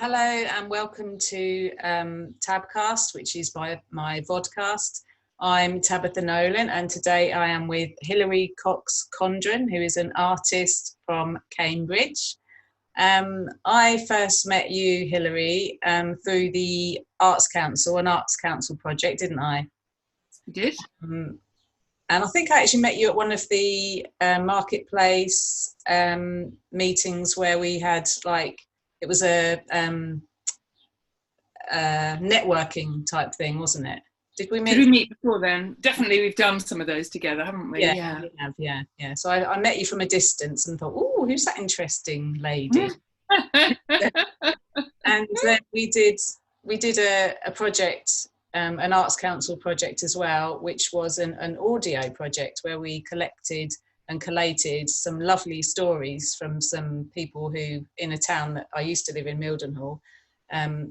Hello and welcome to Tabcast, which is my vodcast. I'm Tabitha Nolan and today I am with Hilary Cox Condron, who is an artist from Cambridge. I first met you, Hilary, through the Arts Council, an Arts Council project, didn't I? You did. And I think I actually met you at one of the marketplace meetings where we had it was a networking type thing, wasn't it? Did we meet before then? Definitely, we've done some of those together, haven't we? Yeah. We have. So I met you from a distance and thought, oh, who's that interesting lady? And then we did a project, an Arts Council project as well, which was an audio project where we collected and collated some lovely stories from some people who, in a town that I used to live in, Mildenhall,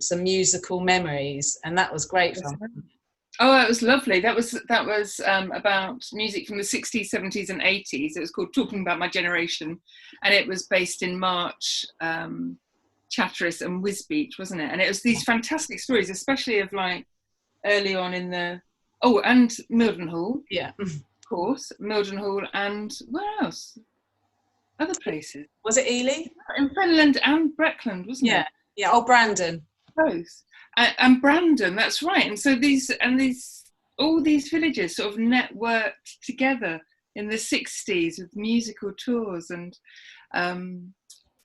some musical memories, and that was great fun. Oh, it was lovely. That was about music from the 60s, 70s and 80s. It was called Talking About My Generation, and it was based in March, Chatteris and Wisbech, wasn't it? And it was these fantastic stories, especially of like early on in the and Mildenhall. Yeah. Of course, Mildenhall, and where else? Other places. Was it Ely? In Fenland and Breckland, wasn't it? Yeah. Oh, Brandon. Both. And Brandon, that's right. And so all these villages sort of networked together in the 60s with musical tours and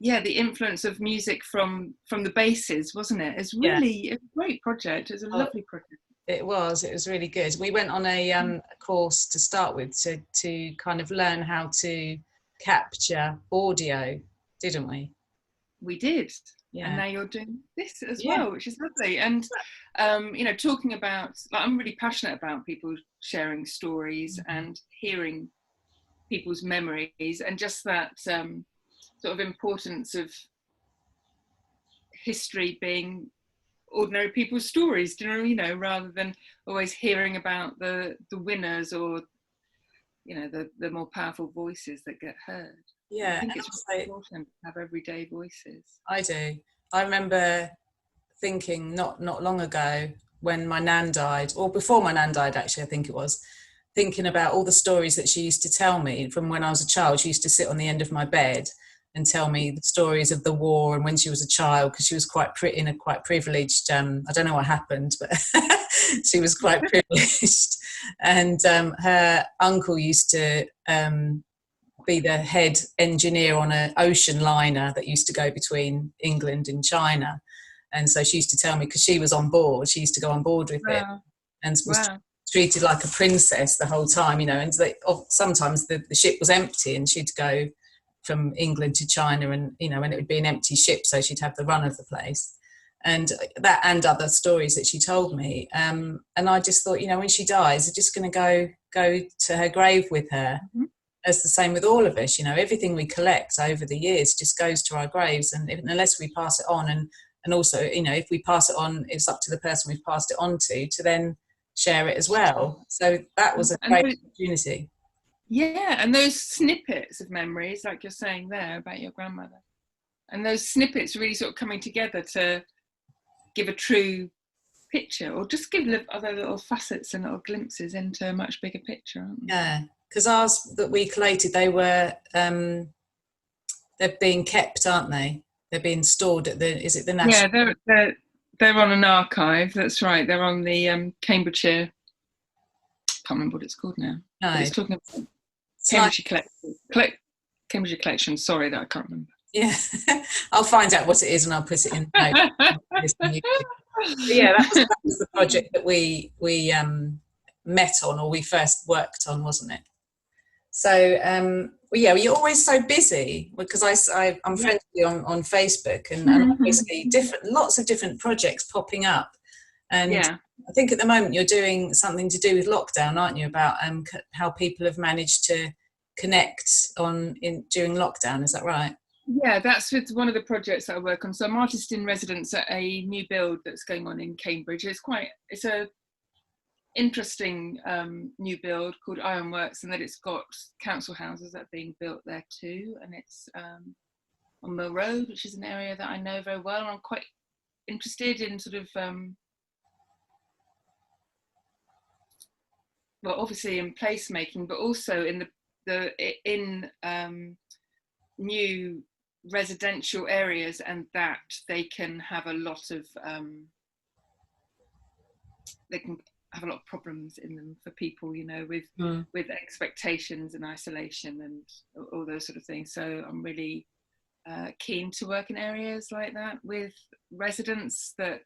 the influence of music from the bases, wasn't it? It's really a great project. It was a lovely project. It was really good. We went on a course to start with to kind of learn how to capture audio, didn't we? We did. Yeah. And now you're doing this as well, which is lovely. And, talking about, I'm really passionate about people sharing stories and hearing people's memories and just that sort of importance of history being ordinary people's stories, rather than always hearing about the winners or, the more powerful voices that get heard. Yeah, I think it's really important to have everyday voices. I do. I remember thinking not long ago when my nan died, or before my nan died, actually, I think it was, thinking about all the stories that she used to tell me from when I was a child. She used to sit on the end of my bed and tell me the stories of the war and when she was a child, because she was quite privileged. I don't know what happened, but she was quite privileged. And her uncle used to be the head engineer on an ocean liner that used to go between England and China. And so she used to tell me, because she was on board, she used to go on board with it and was treated like a princess the whole time, and sometimes the ship was empty and she'd go from England to China and, and it would be an empty ship, so she'd have the run of the place. And that and other stories that she told me. And I just thought, when she dies, I'm just going to go to her grave with her. Mm-hmm. As the same with all of us, everything we collect over the years just goes to our graves, and unless we pass it on, and also, if we pass it on, it's up to the person we've passed it on to then share it as well. So that was a great opportunity. Yeah, and those snippets of memories, like you're saying there about your grandmother, and those snippets really sort of coming together to give a true picture, or just give other little facets and little glimpses into a much bigger picture, aren't they? Yeah. Because ours that we collated, they were, they're being kept, aren't they? They're being stored at is it the National? Yeah, they're on an archive, that's right. They're on the Cambridgeshire, can't remember what it's called now. No. But it's talking about Cambridgeshire Collection, sorry that I can't remember. Yeah, I'll find out what it is and I'll put it in the notes. Yeah, that was the project that we met on, or we first worked on, wasn't it? So you're always so busy, because I'm friends with you on Facebook, and obviously lots of different projects popping up, and I think at the moment you're doing something to do with lockdown, aren't you, about how people have managed to connect during lockdown, is that right? Yeah, that's with one of the projects that I work on. So I'm artist in residence at a new build that's going on in Cambridge. It's a interesting new build called Ironworks, and that it's got council houses that are being built there too, and it's on Mill Road, which is an area that I know very well, and I'm quite interested in sort of well, obviously in placemaking, but also in new residential areas, and that they can have a lot of problems in them for people, you know, with expectations and isolation and all those sort of things. So I'm really keen to work in areas like that with residents that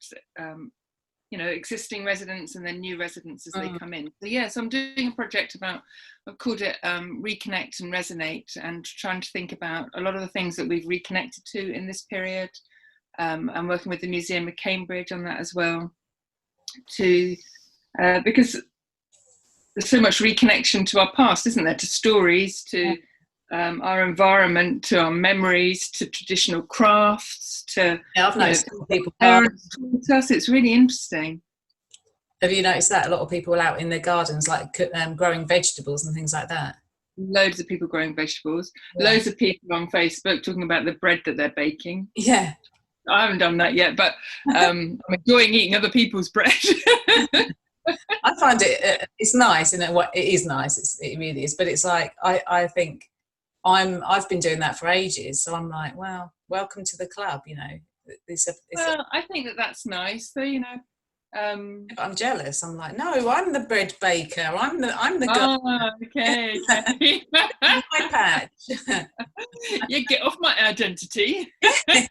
you know, existing residents and then new residents as they come in. So yes, I'm doing a project about, I've called it Reconnect and Resonate, and trying to think about a lot of the things that we've reconnected to in this period. I'm working with the Museum of Cambridge on that as well, because there's so much reconnection to our past, isn't there? To stories, to our environment, to our memories, to traditional crafts, to I've noticed people parents taught us. It's really interesting. Have you noticed that a lot of people out in their gardens, like growing vegetables and things like that? Loads of people growing vegetables. Loads of people on Facebook talking about the bread that they're baking. Yeah, I haven't done that yet, but I'm enjoying eating other people's bread. I find it's nice, and it is nice. It really is, but it's like I think I've been doing that for ages, so I'm like, well, welcome to the club, you know. Well, I think that's nice, though, you know. I'm jealous. I'm like, no, I'm the bread baker. I'm the girl. Oh, okay. My patch. You get off my identity. Yes,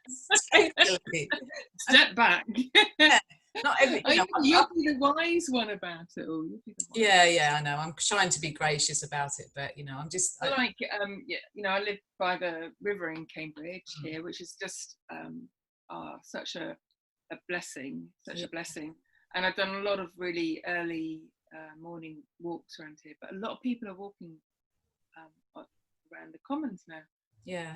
totally. Step back. Yeah. Not every, you know, you'll be the wise one about it all. Yeah, I know. I'm trying to be gracious about it, but you know, I'm just you know, I live by the river in Cambridge here, which is just such a blessing, a blessing. And I've done a lot of really early morning walks around here, but a lot of people are walking around the commons now. Yeah.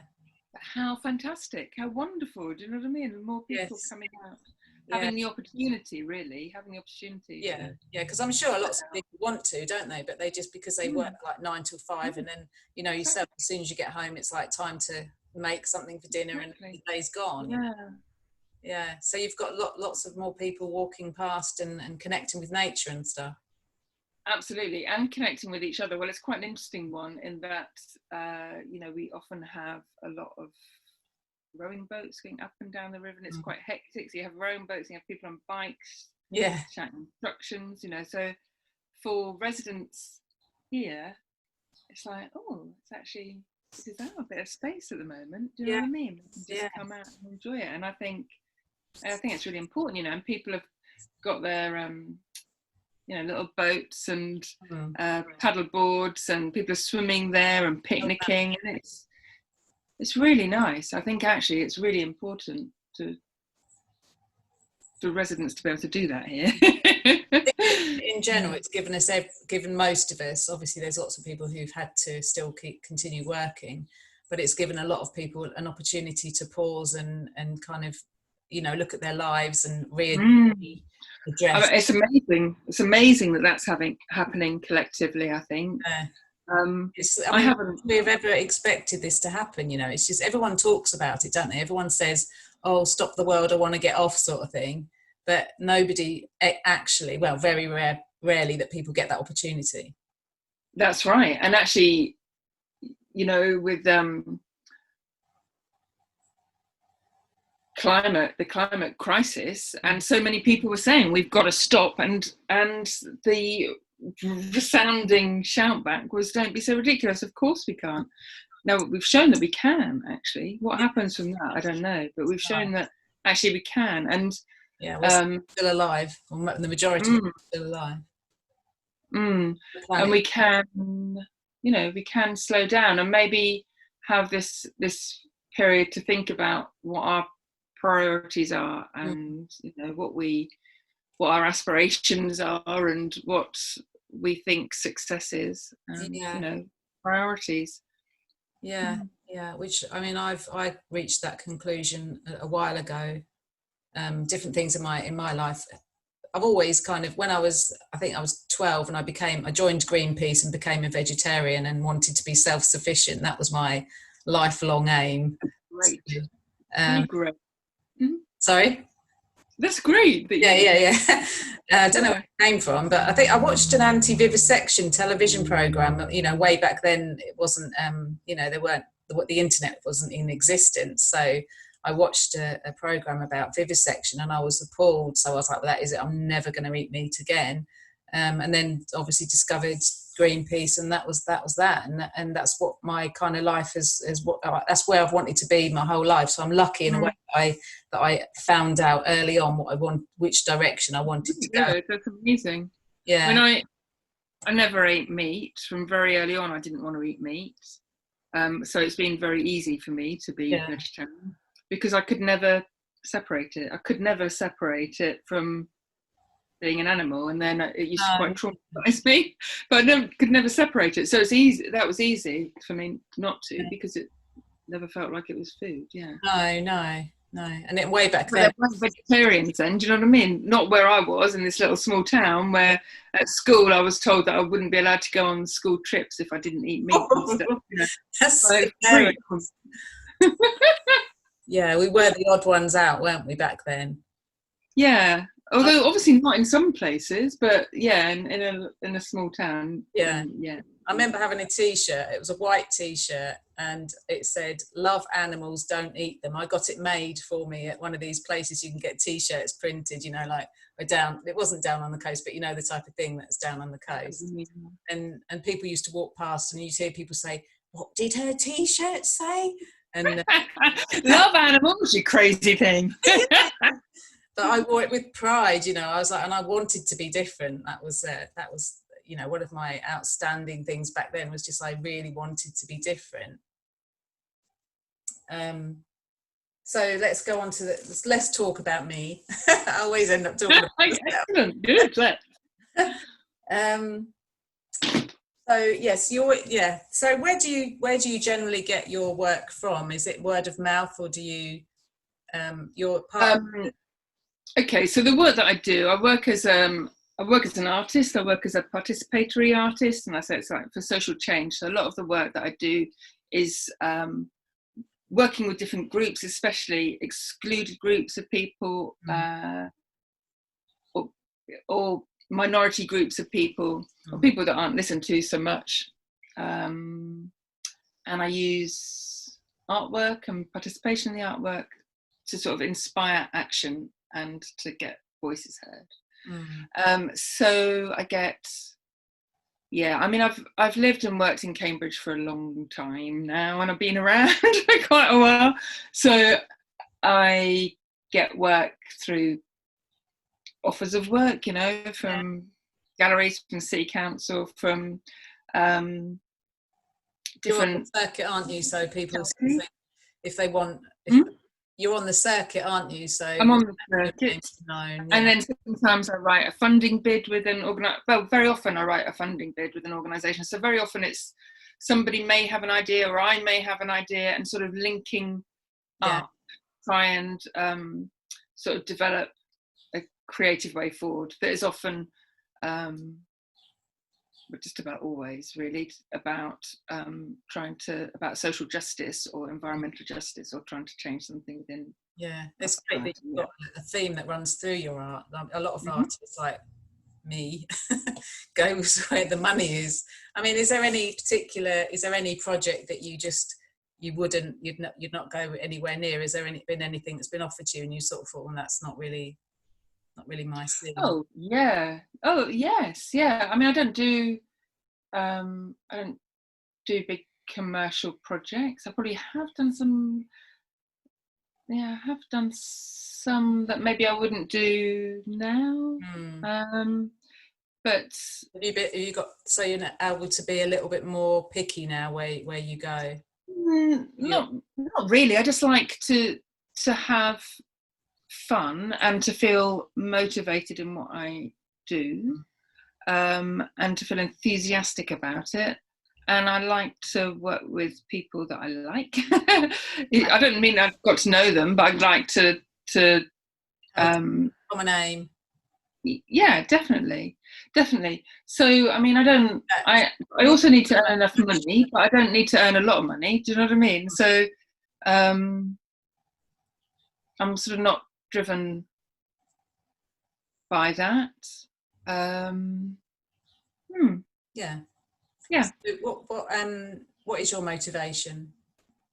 How fantastic! How wonderful! Do you know what I mean? And more people coming out. Having the opportunity, really, having the opportunity. Yeah, because I'm sure lots of people want to, don't they? But they just, because they work like 9 till 5, and then, you know, yourself, as soon as you get home, it's like time to make something for dinner, and the day's gone. Yeah. So you've got lots of more people walking past and connecting with nature and stuff. Absolutely, and connecting with each other. Well, it's quite an interesting one in that, you know, we often have a lot of rowing boats going up and down the river, and it's quite hectic. So you have rowing boats, and you have people on bikes, chatting instructions, you know. So for residents here, it's like, oh, this is our bit of space at the moment. Do you know what I mean? Just come out and enjoy it. And I think it's really important, you know. And people have got their you know, little boats and paddle boards, and people are swimming there and picnicking, and it's really nice. I think actually it's really important for residents to be able to do that here. In general, it's given most of us, obviously there's lots of people who've had to still continue working, but it's given a lot of people an opportunity to pause and kind of, you know, look at their lives and address. It's amazing. It's amazing that that's happening collectively, I think. I haven't we've ever expected this to happen, you know. It's just everyone talks about it, don't they? Everyone says, oh, stop the world, I want to get off, sort of thing, but nobody actually, well, very rarely that people get that opportunity. That's right. And actually, you know, with the climate crisis, and so many people were saying we've got to stop, and the resounding shout back was, don't be so ridiculous, of course we can't. Now we've shown that we can, actually. What happens from that, I don't know, but we've shown that actually we can. And we're still alive, or the majority are still alive. And we can, you know, we can slow down and maybe have this period to think about what our priorities are, and you know, what our aspirations are, and what we think success is, and you know, priorities. Which, I mean, I reached that conclusion a while ago. Different things in my life, I've always kind of, I think I was 12 and I joined Greenpeace and became a vegetarian and wanted to be self-sufficient. That was my lifelong aim. Great. Great. Sorry? That's great. That Yeah. I don't know where it came from, but I think I watched an anti-vivisection television program. Way back then, it wasn't. There weren't the internet wasn't in existence, so I watched a program about vivisection, and I was appalled. So I was like, well, "That is it. I'm never going to eat meat again." And then obviously discovered Greenpeace, and that was that, and that's what my kind of life is. That's where I've wanted to be my whole life. So I'm lucky in a way that I found out early on what I want, which direction I wanted to go. Good. That's amazing. Yeah. When I never ate meat from very early on. I didn't want to eat meat, so it's been very easy for me to be vegetarian because I could never separate it. I could never separate it from being an animal, and then it used to quite traumatize me, but I could never separate it. So it's easy. That was easy for me not to, because it never felt like it was food. Yeah. No. And it way back but then. There weren't vegetarians then. Do you know what I mean? Not where I was in this little small town, where at school I was told that I wouldn't be allowed to go on school trips if I didn't eat meat and stuff. That's so yeah, we were the odd ones out, weren't we, back then? Yeah. Although obviously not in some places, but yeah, in a small town. Yeah. Yeah. I remember having a T-shirt. It was a white T-shirt, and it said, "Love animals, don't eat them." I got it made for me at one of these places you can get T-shirts printed. Like we're down. It wasn't down on the coast, but the type of thing that's down on the coast. And people used to walk past, and you'd hear people say, "What did her T-shirt say?" And love animals, you crazy thing. But I wore it with pride, I was like, and I wanted to be different. That was one of my outstanding things back then, was just I really wanted to be different. So let's go on to let's talk about me. I always end up talking about myself. Excellent, good. So yes, So where do you generally get your work from? Is it word of mouth, or do you your part? Okay, so the work that I do, I work as an artist. I work as a participatory artist, and I say it's like for social change. So a lot of the work that I do is working with different groups, especially excluded groups of people, or minority groups of people, or people that aren't listened to so much. And I use artwork and participation in the artwork to sort of inspire action and to get voices heard. So I get, I've lived and worked in Cambridge for a long time now, and I've been around for quite a while. So I get work through offers of work, from galleries, from City Council, from different. You're on the circuit, aren't you? So people, if they want. You're on the circuit, aren't you? So I'm on the circuit, and then sometimes I write a funding bid with an very often I write a funding bid with an organisation. So very often it's somebody may have an idea, or I may have an idea, and sort of linking up, try and sort of develop a creative way forward. That is often, but just about always really about about social justice or environmental justice, or trying to change something within. It's great that you've got a theme that runs through your art. A lot of artists like me goes where the money is. I mean, is there any project that you'd not go anywhere near? Is there been anything that's been offered to you and you sort of thought, well, that's not really my thing? Oh yes, yeah. I mean, I don't do big commercial projects. I probably have done some. Yeah, I have done some that maybe I wouldn't do now. But have you got, so you're able to be a little bit more picky now where you go? Not really. I just like to have fun and to feel motivated in what I do, and to feel enthusiastic about it. And I like to work with people that I like. I don't mean I've got to know them, but I'd like to common aim. Yeah, definitely. So I mean, I also need to earn enough money, but I don't need to earn a lot of money. Do you know what I mean? So I'm sort of not driven by that. Yeah. Yeah. So what is your motivation?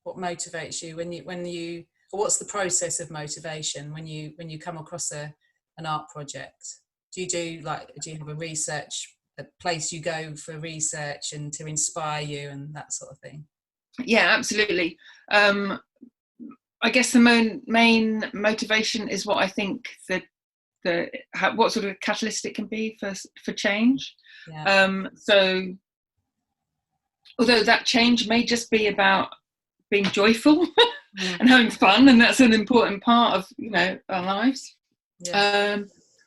What motivates you when you or what's the process of motivation when you come across an art project? Do you have a place you go for research and to inspire you and that sort of thing? Yeah, absolutely. I guess the main motivation is what I think what sort of catalyst it can be for change. Yeah. So although that change may just be about being joyful and having fun, and that's an important part of our lives,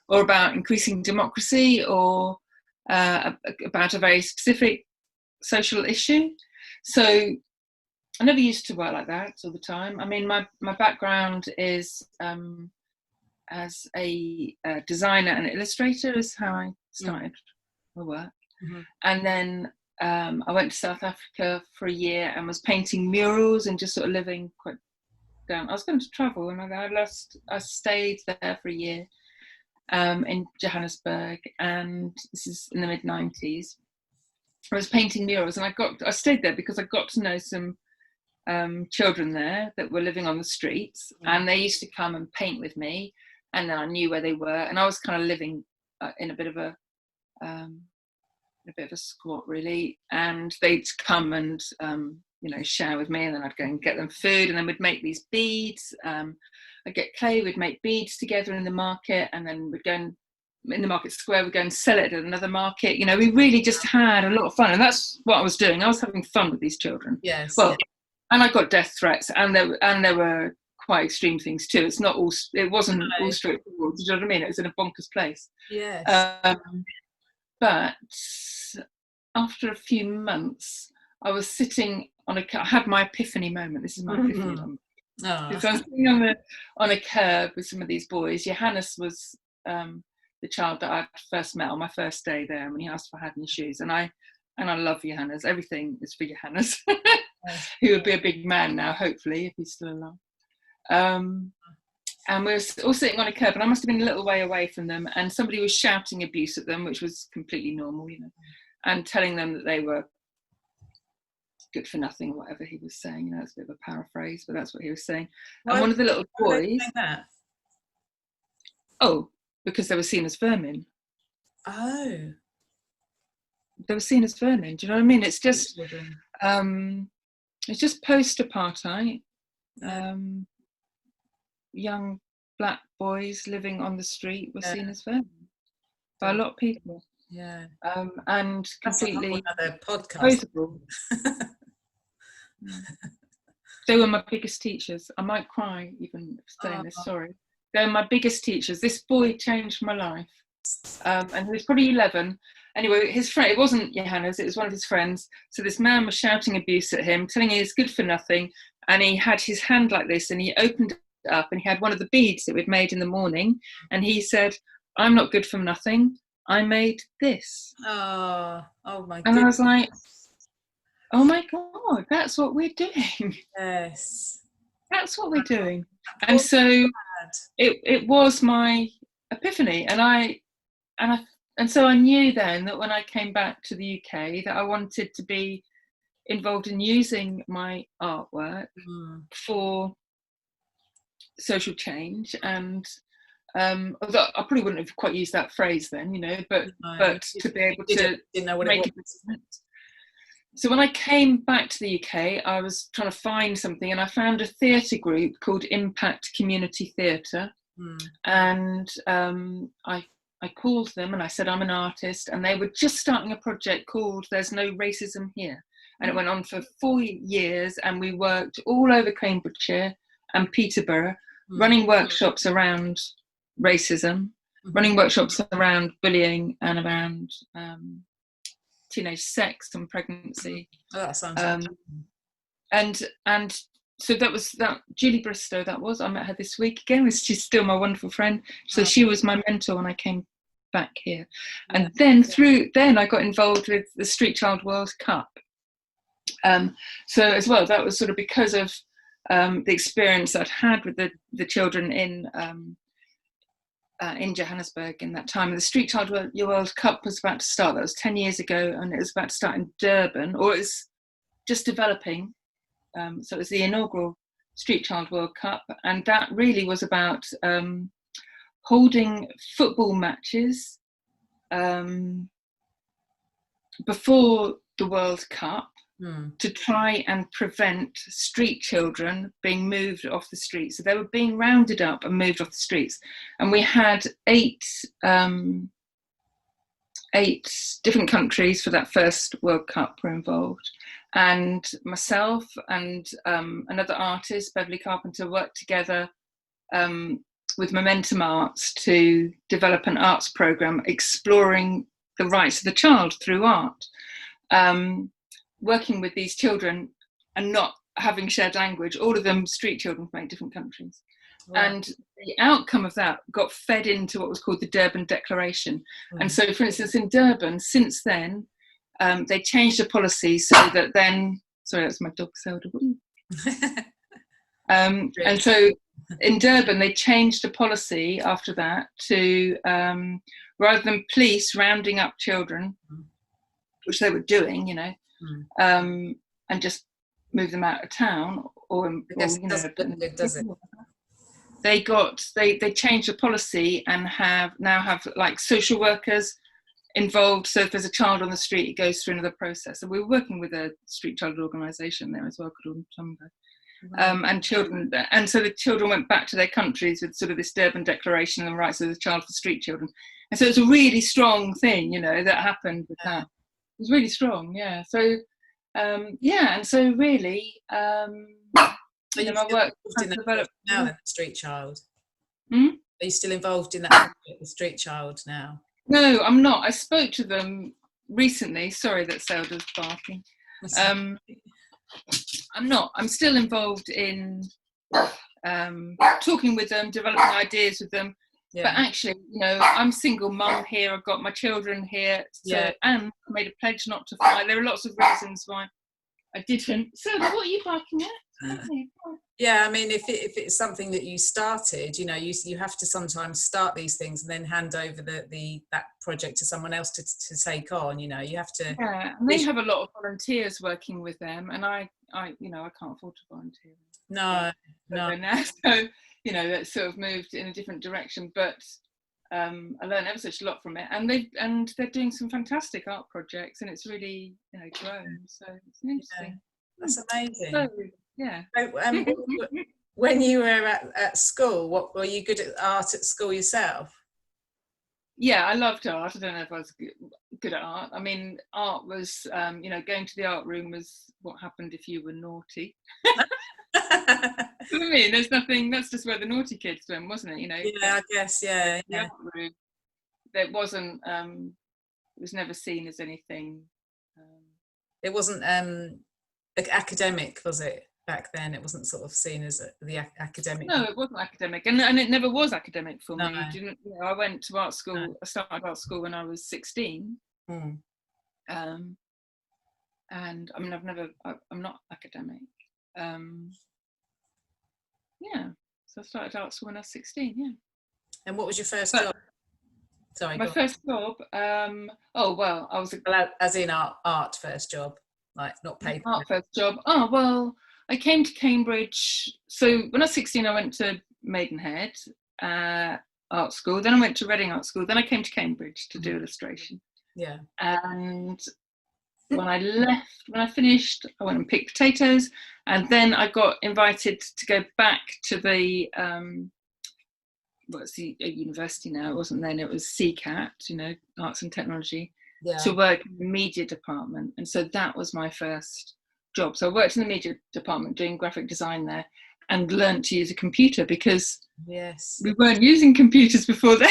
or about increasing democracy, or about a very specific social issue. So I never used to work like that all the time. I mean, my background is as a designer and illustrator is how I started my work. And then I went to South Africa for a year and was painting murals and just sort of living quite down. I was going to travel, and I stayed there for a year in Johannesburg, and this is in the mid-90s. I was painting murals, and I stayed there because I got to know some children there that were living on the streets, and they used to come and paint with me, and then I knew where they were, and I was kind of living in a bit of a squat, really, and they'd come and share with me, and then I'd go and get them food, and then we'd make these beads. I'd get clay, we'd make beads together in the market, and then we'd go in the market square, we'd go and sell it at another market. We really just had a lot of fun, and that's what I was doing. I was having fun with these children. Yes. Well, and I got death threats, and there were quite extreme things too. It wasn't all straightforward. Do you know what I mean? It was in a bonkers place. Yes. But after a few months, I was sitting I had my epiphany moment. This is my epiphany moment. So I was sitting on a curb with some of these boys. Johannes was the child that I first met on my first day there, when he asked if I had any shoes. And I love Johannes. Everything is for Johannes. He would be a big man now, hopefully, if he's still alive. And we were all sitting on a curb, and I must have been a little way away from them, and somebody was shouting abuse at them, which was completely normal, and telling them that they were good for nothing, or whatever he was saying. It's a bit of a paraphrase, but that's what he was saying. And one of the little boys... Oh, because they were seen as vermin. Oh. They were seen as vermin. Do you know what I mean? It's just post-apartheid. Young black boys living on the street were seen as vermin by a lot of people. Yeah. And completely disposable. They were my biggest teachers. I might cry even saying this, sorry. They were my biggest teachers. This boy changed my life. And he was probably 11. Anyway, his friend, it wasn't Johannes, it was one of his friends. So this man was shouting abuse at him, telling him he's good for nothing. And he had his hand like this, and he opened it up, and he had one of the beads that we'd made in the morning. And he said, "I'm not good for nothing. I made this." Oh my God. And I was like, oh my God, that's what we're doing. Yes. That's what we're doing. And so it was my epiphany. And so I knew then that when I came back to the UK that I wanted to be involved in using my artwork for social change. And although I probably wouldn't have quite used that phrase then, but to be able to make it. So when I came back to the UK, I was trying to find something, and I found a theatre group called Impact Community Theatre. And I called them and I said, I'm an artist, and they were just starting a project called There's No Racism Here. And it went on for 4 years, and we worked all over Cambridgeshire and Peterborough, running workshops around racism, running workshops around bullying and around teenage sex and pregnancy. Oh, that sounds and so that was that. Julie Bristow, I met her this week again. She's still my wonderful friend. So she was my mentor when I came back here. And then I got involved with the Street Child World Cup. So as well, that was sort of because of the experience I'd had with the children in Johannesburg in that time. And the Street Child World Cup was about to start. That was 10 years ago, and it was about to start in Durban, or it was just developing. So it was the inaugural Street Child World Cup, and that really was about holding football matches before the World Cup to try and prevent street children being moved off the streets. So they were being rounded up and moved off the streets. And we had eight different countries for that first World Cup were involved. And myself and another artist, Beverly Carpenter, worked together with Momentum Arts to develop an arts programme exploring the rights of the child through art. Working with these children and not having shared language, all of them street children from 8 different countries. Wow. And the outcome of that got fed into what was called the Durban Declaration. And so, for instance, in Durban, since then, they changed the policy so that then, sorry, that's my dog, Zelda. And so in Durban, they changed the policy after that to, rather than police rounding up children, which they were doing, you know, and just move them out of town, or you know, does it? They changed the policy and now have like social workers involved. So if there's a child on the street, it goes through another process. So we were working with a street child organisation there as well called Tumbo. And children, and so the children went back to their countries with sort of this Durban Declaration on the rights of the child for street children. And so it's a really strong thing, you know, that happened with that. It was really strong, yeah. So, and so really, so you know, my work has developed now. The Street Child. Are you still involved in that, the Street Child now? No, I'm not. I spoke to them recently. Sorry that Zelda's barking. I'm not. I'm still involved in talking with them, developing ideas with them. Yeah. But actually, you know, I'm single mum here. I've got my children here. So, and I made a pledge not to fly. There are lots of reasons why I didn't. So, what are you barking at? Yeah, I mean, if it's something that you started, you know, you have to sometimes start these things and then hand over that project to someone else to take on. You know, you have to. Yeah, and they have a lot of volunteers working with them, and I you know, I can't afford to volunteer. No. Now, so you know, that sort of moved in a different direction, but I learned ever such a lot from it, and they're doing some fantastic art projects, and it's really, you know, grown. So it's interesting. Yeah, that's amazing. So, yeah. So, when you were at school, what were you good at art at school yourself? Yeah, I loved art. I don't know if I was good at art. I mean, art was, you know, going to the art room was what happened if you were naughty. I mean, there's nothing. That's just where the naughty kids went, wasn't it? You know. Yeah, I guess. Yeah. The art room. There wasn't. It was never seen as anything. It wasn't academic, was it? Back then, it wasn't sort of seen as the academic. No, it wasn't academic, and it never was academic for me. No. You know, I went to art school. No. I started art school when I was 16. And I mean, I'm not academic. Yeah, so I started art school when I was 16. Yeah. And what was your first job? Sorry. My first job. Oh well, I was as in art first job, like not paid. Art first job. Oh well. I came to Cambridge. So when I was 16, I went to Maidenhead art school. Then I went to Reading Art School. Then I came to Cambridge to do illustration. Yeah. And when I finished, I went and picked potatoes. And then I got invited to go back to the, it's a university now. It wasn't then, it was CCAT, you know, Arts and Technology, to work in the media department. And so that was my first job. So I worked in the media department doing graphic design there and learned to use a computer because we weren't using computers before then.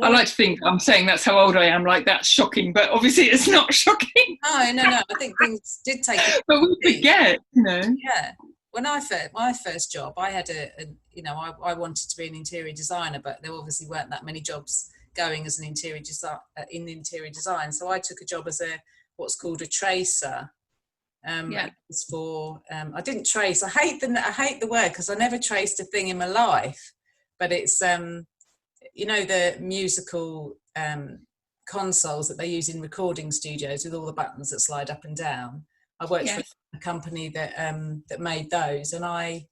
I like to think I'm saying that's how old I am, like that's shocking, but obviously it's not shocking. No, I think things did take but we forget, you know. Yeah. When my first job, I had I wanted to be an interior designer, but there obviously weren't that many jobs going as an interior design. So I took a job as what's called a tracer. It was for I didn't trace. I hate the word because I never traced a thing in my life. but it's you know, the musical consoles that they use in recording studios with all the buttons that slide up and down. I worked for Yes. a company that that made those, and I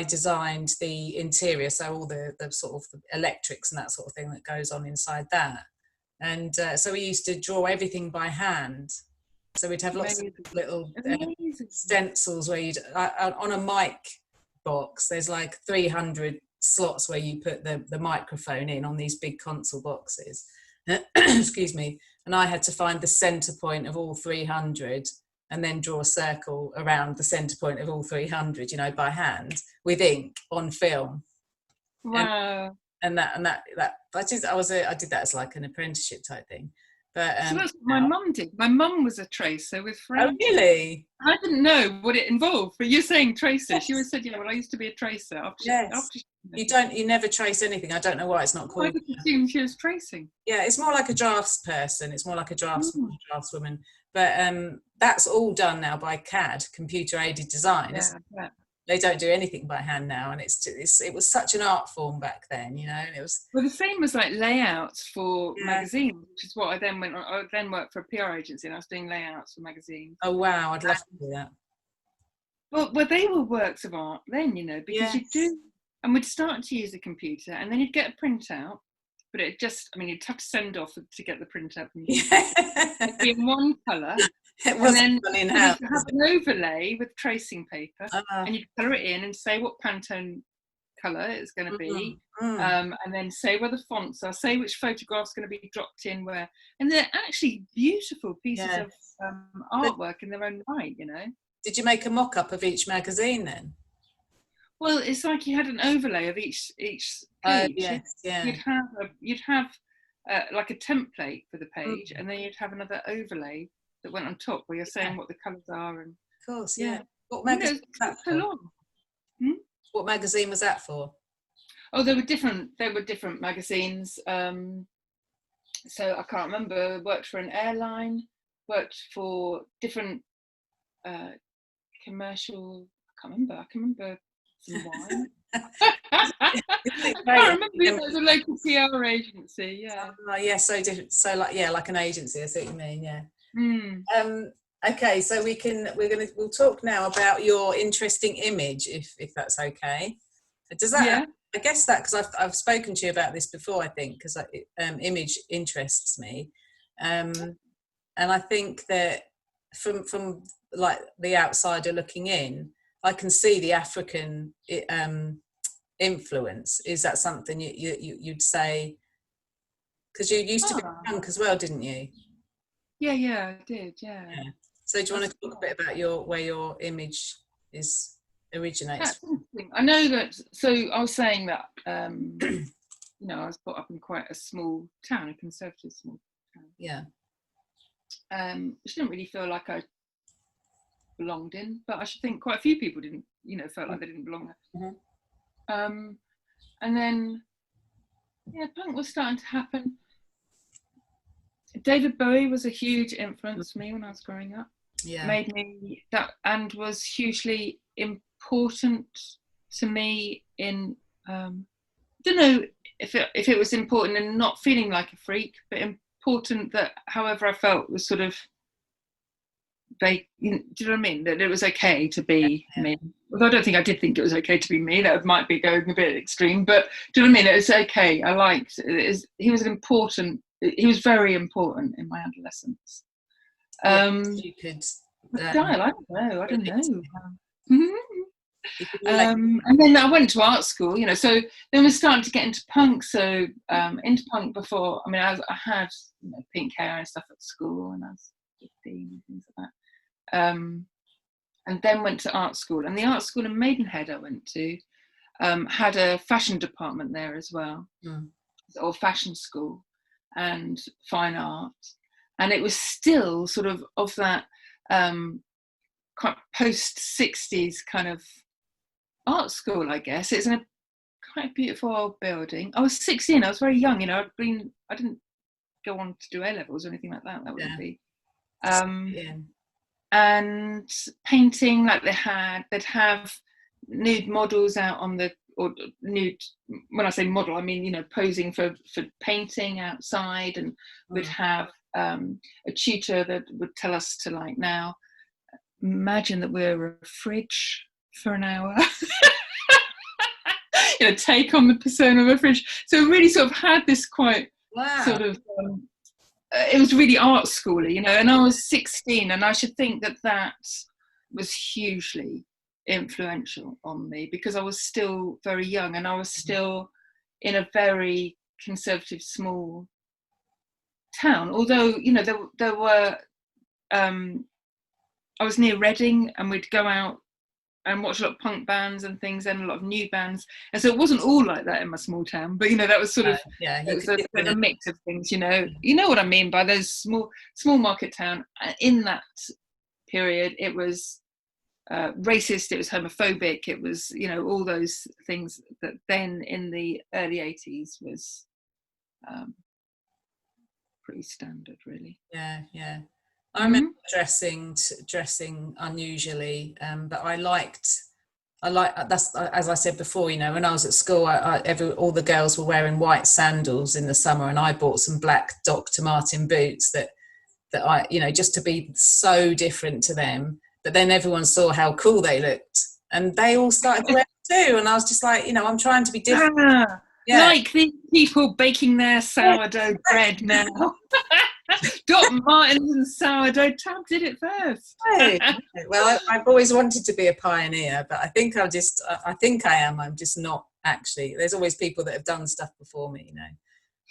designed the interior, so all the sort of the electrics and that sort of thing that goes on inside that. And so we used to draw everything by hand. So we'd have lots of Amazing. little Amazing. stencils where you'd on a mic box. There's like 300 slots where you put the microphone in on these big console boxes. Excuse me. And I had to find the center point of all 300 and then draw a circle around the center point of all 300, you know, by hand with ink on film. Wow. And that I did that as like an apprenticeship type thing. But So that's what my mum did. My mum was a tracer with oh French. really? I didn't know what it involved, but you're saying tracer. Yes. She always said, "Yeah, well, I used to be a tracer." Yes. You never trace anything. I don't know why it's not called. I just assumed she was tracing. Yeah, it's more like a drafts person. It's more like a draftswoman. But that's all done now by CAD, computer aided design. Yeah. They don't do anything by hand now, and it was such an art form back then, you know. And it was the same as like layouts for magazines, which is what I then went on. I then worked for a PR agency, and I was doing layouts for magazines. Oh wow, I'd love to do that. Well, they were works of art then, you know, because you do, and we'd start to use a computer, and then you'd get a printout, but it just, I mean, you'd have to send off to get the printout from you. It'd be in one colour. It wasn't and then in you'd house. have an overlay with tracing paper, and you'd colour it in and say what Pantone colour it's going to be, and then say where the fonts are, say which photograph's going to be dropped in where, and they're actually beautiful pieces of artwork in their own right, you know. Did you make a mock-up of each magazine then? Well, it's like you had an overlay of each page. Yes, yeah. You'd have like a template for the page, and then you'd have another overlay that went on top where you're saying what the colours are. And of course, yeah. What magazine was that for? What magazine was that for? Oh, there were different magazines. So I can't remember. Worked for an airline. Worked for different commercial. I can remember some wine. I can't remember. It was a local PR agency. Yeah. Yeah. So different. So like an agency. I see what you mean. Yeah. Okay, so we'll talk now about your interesting image, if that's okay. Does that? Yeah. I guess that because I've spoken to you about this before. I think because image interests me, and I think that from like the outsider looking in, I can see the African influence. Is that something you'd say? Because you used to be punk as well, didn't you? Yeah, I did. Yeah. So do you want to talk a bit about where your image originates from? I know that. So I was saying that you know, I was brought up in quite a small town, a conservative small town. Yeah. Which didn't really feel like I belonged in, but I should think quite a few people didn't, you know, felt like they didn't belong there. Mm-hmm. And then, punk was starting to happen. David Bowie was a huge influence for me when I was growing up. Yeah. Made me that, and was hugely important to me in I don't know if it was important in not feeling like a freak, but important that however I felt was sort of vague. Do you know what I mean? That it was okay to be me. Although I don't think I did think it was okay to be me. That might be going a bit extreme, but do you know what I mean? It was okay. I liked it. He was very important in my adolescence. You could. I don't know. And then I went to art school, you know. So then we're starting to get into punk. So into punk before. I mean, I had pink hair and stuff at school, and I was 15 and things like that. And then went to art school, and the art school in Maidenhead I went to had a fashion department there as well, or fashion school and fine art, and it was still sort of that quite post 60s kind of art school, I guess. It's in a quite beautiful old building. I was 16. I was very young, you know. I didn't go on to do A levels or anything like that. That wouldn't be. And painting, like they'd have nude models out on the or nude. When I say model, I mean, you know, posing for painting outside, and we'd have a tutor that would tell us to, like, now imagine that we're a fridge for an hour. You know, take on the persona of a fridge. So it really sort of had this quite sort of it was really art schooly, you know, and I was 16, and I should think that that was hugely influential on me, because I was still very young, and I was still in a very conservative small town. Although, you know, there were I was near Reading, and we'd go out and watch a lot of punk bands and things, and a lot of new bands, and so it wasn't all like that in my small town, but, you know, that was sort of it was a mix of things, you know what I mean by those small market town. In that period, it was racist, it was homophobic, it was, you know, all those things that then in the early 80s was pretty standard, really. Yeah. I remember dressing unusually, but I like that's, as I said before, you know, when I was at school, all the girls were wearing white sandals in the summer, and I bought some black Dr. Martin boots that I, you know, just to be so different to them. But then everyone saw how cool they looked, and they all started to wear it too. And I was just like, you know, I'm trying to be different. Like the people baking their sourdough bread now. Dr. Martens and sourdough. Tab did it first. Well, I've always wanted to be a pioneer, but I think I am. I'm just not actually. There's always people that have done stuff before me, you know.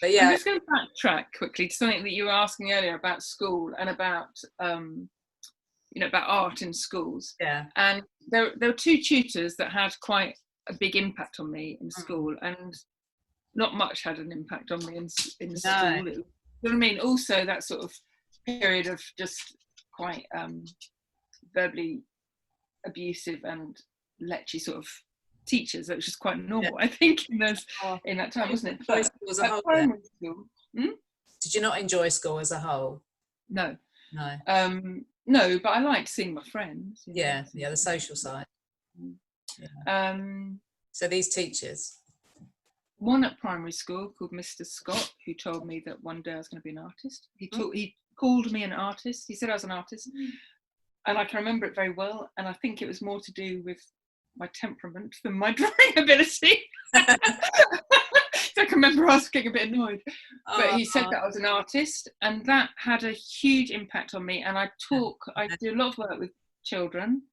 But yeah, I'm just going to backtrack quickly to something that you were asking earlier about school and about you know, about art in schools. Yeah. And there were two tutors that had quite a big impact on me in school, and not much had an impact on me in school. You know what I mean? Also, that sort of period of just quite verbally abusive and lechy sort of teachers, that was just quite normal, I think, in that time, wasn't it? But primary school, did you not enjoy school as a whole? No. No, but I liked seeing my friends. Yeah, the social side. Yeah. So these teachers. One at primary school called Mr. Scott, who told me that one day I was going to be an artist. He called me an artist. He said I was an artist, and I can remember it very well. And I think it was more to do with my temperament than my drawing ability. So I can remember I was getting a bit annoyed. But he said that I was an artist, and that had a huge impact on me. And I do a lot of work with children,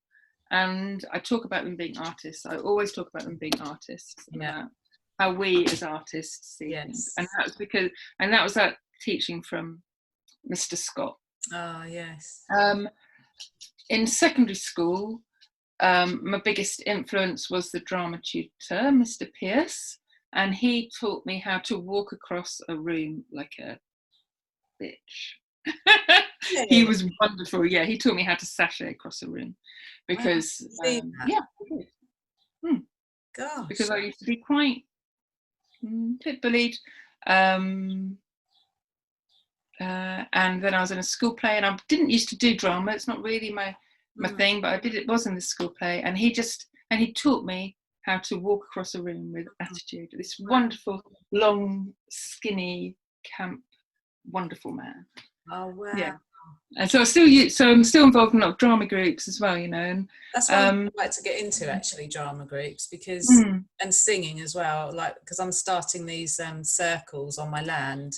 and I talk about them being artists. I always talk about them being artists. Yeah. How we as artists see things. And that was that teaching from Mr. Scott. Oh, yes. In secondary school, my biggest influence was the drama tutor, Mr. Pierce, and he taught me how to walk across a room like a bitch. He was wonderful. Yeah, he taught me how to sashay across a room, because Gosh. Because I used to be quite bit bullied, and then I was in a school play, and I didn't used to do drama. It's not really my thing, but it was in the school play, and he taught me how to walk across a room with attitude. This wonderful, long, skinny, camp, wonderful man. Oh wow! Yeah, and so I'm still involved in a lot of drama groups as well, you know. And that's what I'd like to get into, actually, drama groups, because and singing as well, like, because I'm starting these circles on my land,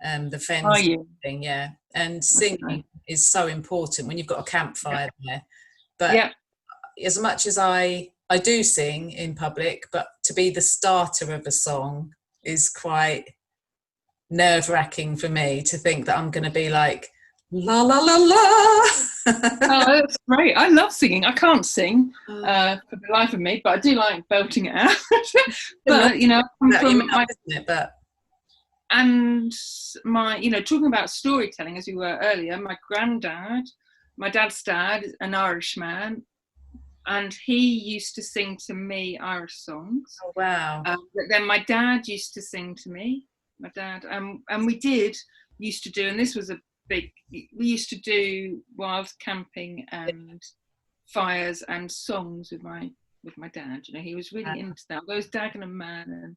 the fens thing, yeah, and singing is so important when you've got a campfire there. But as much as I do sing in public, but to be the starter of a song is quite nerve-wracking for me, to think that I'm going to be like la la la la. Oh, that's great. I love singing. I can't sing for the life of me, but I do like belting it out. But you know, and my, you know, talking about storytelling, as we were earlier, my dad's dad, an Irishman, and he used to sing to me Irish songs. Oh wow! But then my dad used to sing to me. My dad, and we used to do, and this was we used to do wild camping and fires and songs with my with my dad. You know, he was really into that. Those Dagenham Man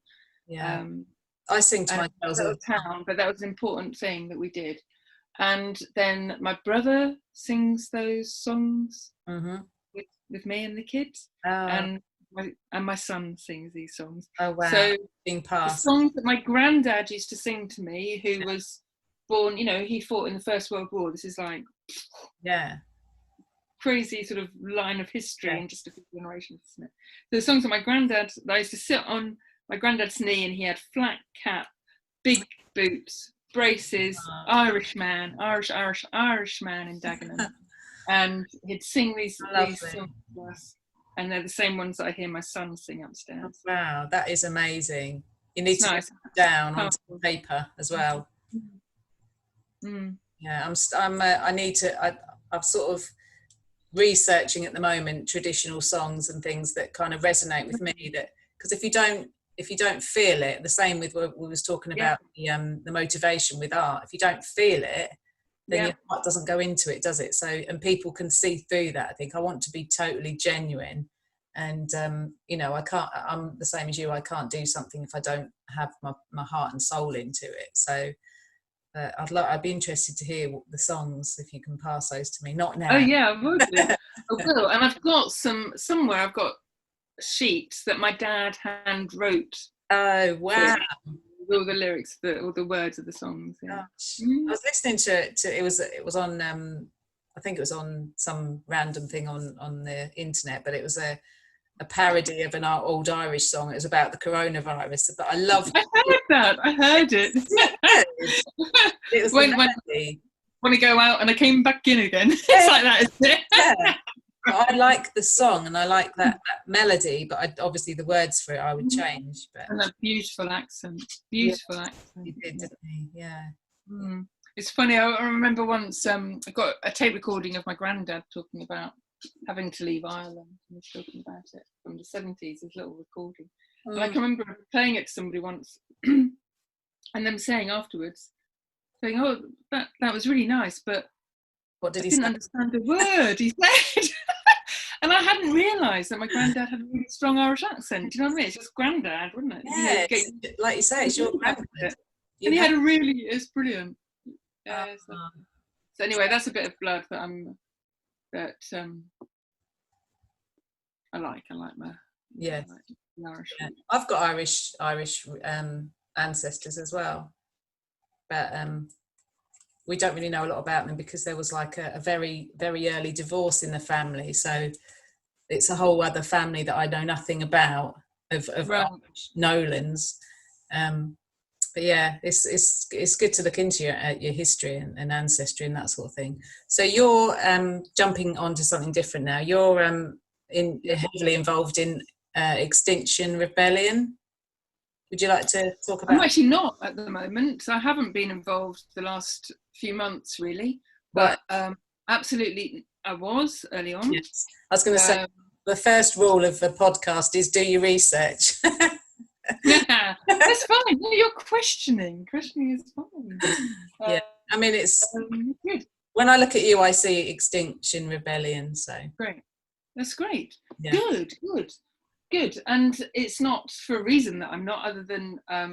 and I sing to my girls all the time, but that was an important thing that we did. And then my brother sings those songs with me and the kids, and my son sings these songs. Oh wow! So being the passed. songs that my granddad used to sing to me, who was born, you know, he fought in the First World War. This is like crazy sort of line of history in just a few generations, isn't it? So the songs that my granddad, I used to sit on my granddad's knee, and he had flat cap, big boots, braces, Irish man in Dagenham, and he'd sing these songs to us, and they're the same ones that I hear my son sing upstairs. Oh, wow, that is amazing. You need to get it down onto paper as well. Yeah, I'm sort of researching at the moment traditional songs and things that kind of resonate with me, that because if you don't feel it, the same with what we was talking about, the motivation with art, if you don't feel it, then your heart doesn't go into it, does it? So, and people can see through that. I think I want to be totally genuine, and you know, I'm the same as you, I can't do something if I don't have my heart and soul into it. So I'd be interested to hear the songs, if you can pass those to me. Not now. Oh yeah, I will do. I will. And I've got somewhere I've got sheets that my dad hand wrote. Oh wow! All the lyrics, all the words of the songs. Yeah. I was listening to it was on I think it was on some random thing on the internet, but it was a parody of an old Irish song. It was about the coronavirus, but I loved it. I heard it. It was when I go out and I came back in again. It's like that, isn't it? Yeah. I like the song and I like that melody, but obviously the words for it I would change. But and that beautiful accent. He did, didn't he? Yeah. It's funny. I remember once I got a tape recording of my granddad talking about having to leave Ireland. He was talking about it from the 70s. This little recording, and I can remember playing it to somebody once, and them saying afterwards, "Oh, that was really nice, but what did I didn't understand a word he said." And I hadn't realised that my granddad had a really strong Irish accent. Do you know what I mean? It's just granddad, wouldn't it? Yeah, like you say, it's your granddad. And he had it's brilliant. Yeah. So anyway, that's a bit of blood that I like. I like my Irish. Yeah. I've got Irish ancestors as well, but we don't really know a lot about them because there was like a very, very early divorce in the family. So it's a whole other family that I know nothing about of Irish Nolans. But yeah, it's good to look into your history and ancestry and that sort of thing. So you're jumping onto something different now. You're heavily involved in Extinction Rebellion. Would you like to talk about? I'm actually not at the moment. I haven't been involved the last few months really, but absolutely I was early on. Yes. I was going to say the first rule of the podcast is do your research. Yeah, that's fine. No, you're questioning. Questioning is fine. Yeah, I mean it's good. When I look at you, I see Extinction Rebellion. So great. That's great. Yeah. Good. And it's not for a reason that I'm not, other than I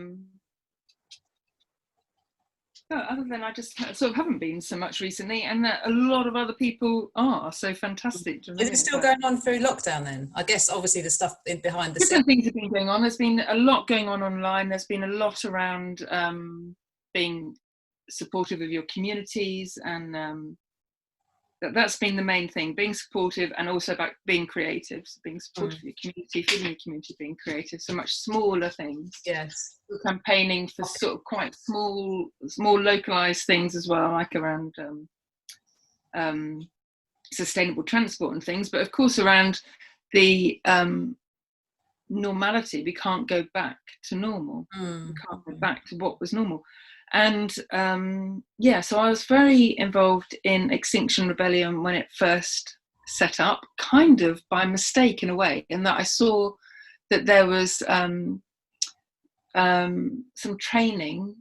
just sort of haven't been so much recently, and that a lot of other people are. So fantastic. Is it still going on through lockdown then? I guess obviously the stuff behind the different things have been going on. There's been a lot going on online. There's been a lot around being supportive of your communities, and that's been the main thing, being supportive, and also about being creative, so being supportive of your community, feeling your community, being creative, so much smaller things. Yes. We're campaigning for sort of quite small, more localized things as well, like around sustainable transport and things, but of course around the normality. We can't go back to normal. We can't go back to what was normal. And so I was very involved in Extinction Rebellion when it first set up, kind of by mistake in a way, in that I saw that there was some training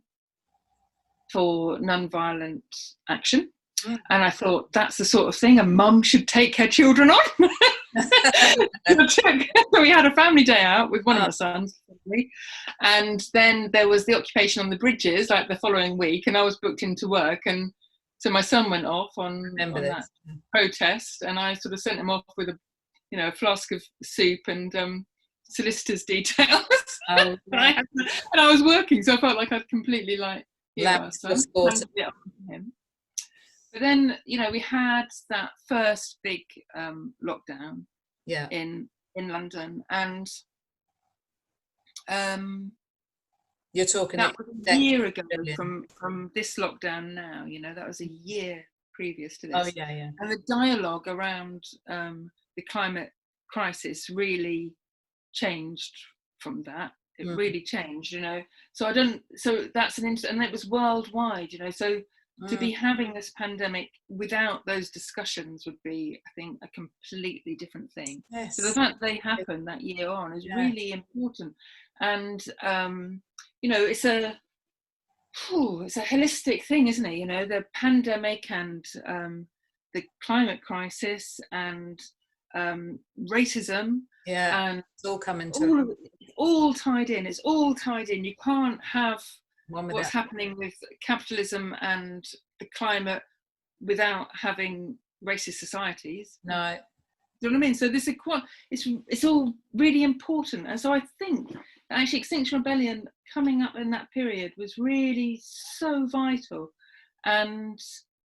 for non-violent action Mm. And I thought, that's the sort of thing a mum should take her children on. So we had a family day out with one of my sons, and then there was the occupation on the bridges like the following week, and I was booked into work, and so my son went off on that protest, and I sort of sent him off with a flask of soup and solicitor's details. Oh, yeah. and I was working, so I felt like I'd completely him. But then, we had that first big lockdown in London, and you're talking that was a year ago from this lockdown now. That was a year previous to this. Oh, yeah. And the dialogue around the climate crisis really changed from that. It really changed, So that's and it was worldwide, So to be having this pandemic without those discussions would be, I think, a completely different thing. Yes. So the fact they happened that year on is really important. And, it's a holistic thing, isn't it? The pandemic and the climate crisis and racism. Yeah, and it's all coming to all tied in. It's all tied in. You can't have what's happening with capitalism and the climate without having racist societies. No. Do you know what I mean? So this it's all really important. And so I think that actually Extinction Rebellion coming up in that period was really so vital. And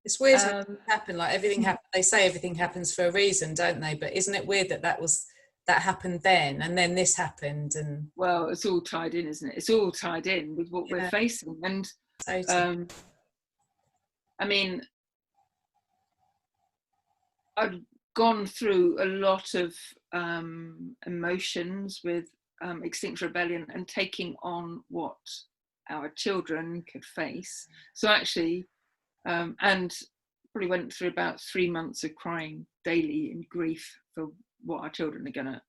it's weird how it happened. Like everything happened. They say everything happens for a reason, don't they? But isn't it weird that happened then, and then this happened? And well, it's all tied in, isn't it? It's all tied in with what we're facing. And totally. I mean, I'd gone through a lot of emotions with Extinction Rebellion and taking on what our children could face. So actually, and probably went through about 3 months of crying daily in grief for what our children are going to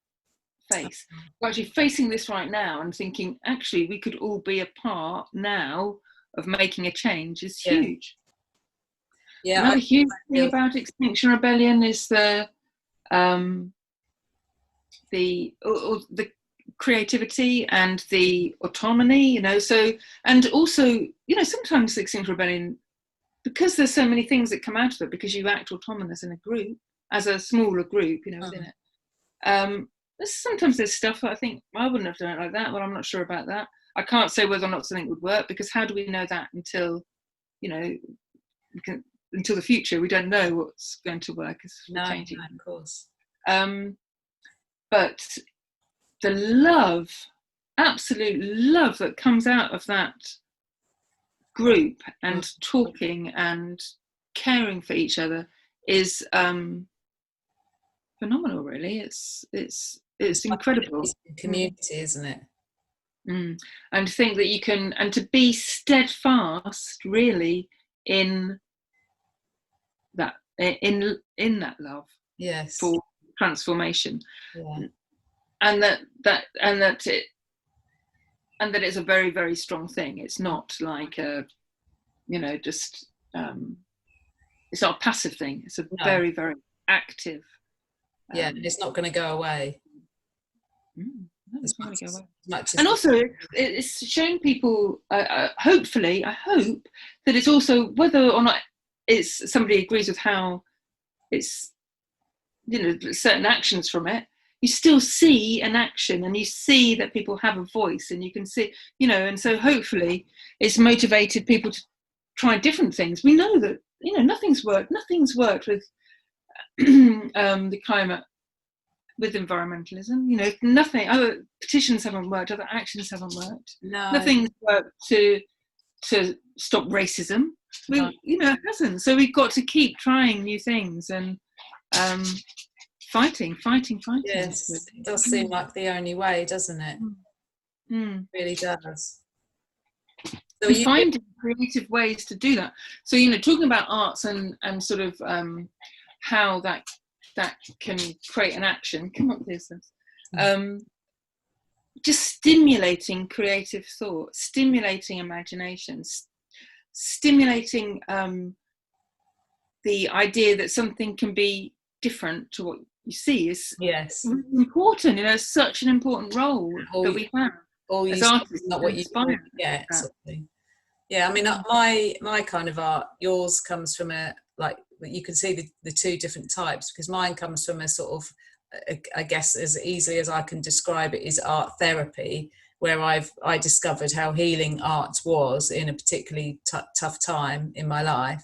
face. But actually facing this right now and thinking, actually, we could all be a part now of making a change is huge. Yeah, another huge thing about Extinction Rebellion is the creativity and the autonomy, so, and also, sometimes Extinction Rebellion, because there's so many things that come out of it, because you act autonomous in a group, as a smaller group, within it. Sometimes there's stuff that I think, I wouldn't have done it like that. Well, I'm not sure about that. I can't say whether or not something would work, because how do we know that until, until the future? We don't know what's going to work. Changing. No, of course. But the love, absolute love that comes out of that group and talking and caring for each other is phenomenal, really. It's incredible. Community, isn't it? And to think that you can, and to be steadfast really in that love, yes, for transformation, and that it's a very, very strong thing. It's not like just it's not a passive thing. It's a very, very active. And it's not going to go away. It's not going to go away. And also, it's showing people. Hopefully, I hope that it's also, whether or not it's somebody agrees with how it's, certain actions from it, you still see an action, and you see that people have a voice, and you can see, and so hopefully it's motivated people to try different things. We know that nothing's worked with the climate, with environmentalism. Nothing, other petitions haven't worked, other actions haven't worked. Nothing's worked to stop racism. It hasn't. So we've got to keep trying new things and fighting. Yes, it does seem like the only way, doesn't it? It really does. So you find creative ways to do that. So talking about arts and sort of how that can create an action. Come up with this. Just stimulating creative thought, stimulating imagination, stimulating the idea that something can be different to what you see is yes, really important. It's such an important role that we have all as you see is artists not to what you inspire. get, sort of thing. Yeah, I mean, my kind of art, yours comes from you can see the two different types, because mine comes from a sort of, I guess as easily as I can describe it, is art therapy, where I discovered how healing art was in a particularly tough time in my life,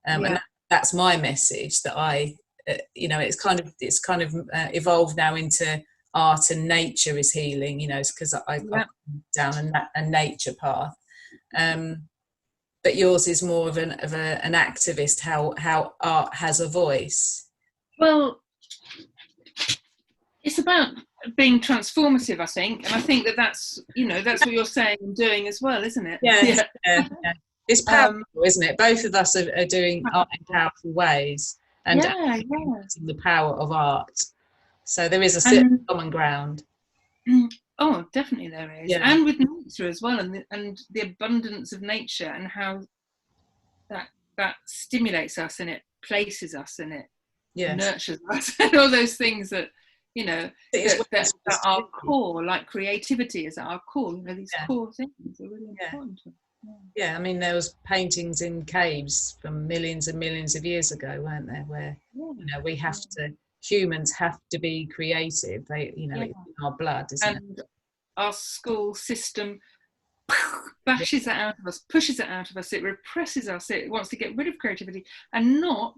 and that's my message. That it's kind of evolved now into art and nature is healing. Because I've gone down a nature path. But yours is more of an activist. How art has a voice. Well, it's about being transformative, I think, and I think that's what you're saying and doing as well, isn't it? Yeah. It's powerful, isn't it? Both of us are doing art in powerful ways, and the power of art. So there is a certain common ground. Oh, definitely there is, and with nature as well, and the abundance of nature, and how that stimulates us, and it places us, and it nurtures us, and all those things that that are core, like creativity is at our core. These core things are really important. Yeah, I mean, there was paintings in caves from millions and millions of years ago, weren't there? Where we have to, humans have to be creative. It's in our blood, isn't it? And our school system bashes it out of us, pushes it out of us. It represses us. It wants to get rid of creativity, and not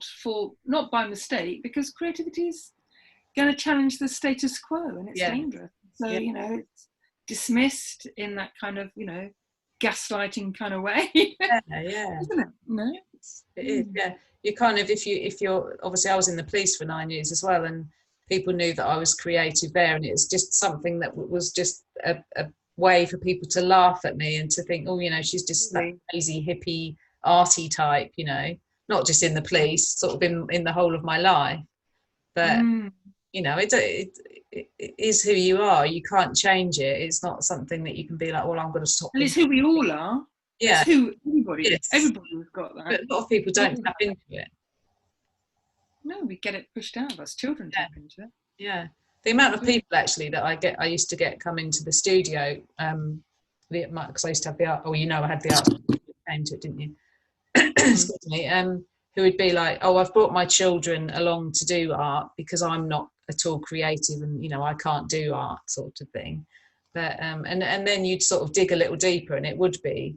by mistake, because creativity is going to challenge the status quo, and it's dangerous. So it's dismissed in that kind of gaslighting kind of way. Isn't it? No, it is. Yeah, you kind of, if you're obviously, I was in the police for 9 years as well, and people knew that I was creative there, and it's just something that was just a way for people to laugh at me and to think, she's just that crazy hippie arty type, not just in the police, sort of in the whole of my life. But it is who you are. You can't change it. It's not something that you can be like, well, I'm going to stop. And it's who we all are. Yeah, it's who everybody's got that. But a lot of people don't tap into it. No, we get it pushed out of us. Children tap into it. Yeah, the amount of people actually that I used to get come into the studio, because I used to have the art. Oh, I had the art. You came to it, didn't you? Excuse me. Who would be like, oh, I've brought my children along to do art because I'm not at all creative, and I can't do art, sort of thing. But and then you'd sort of dig a little deeper, and it would be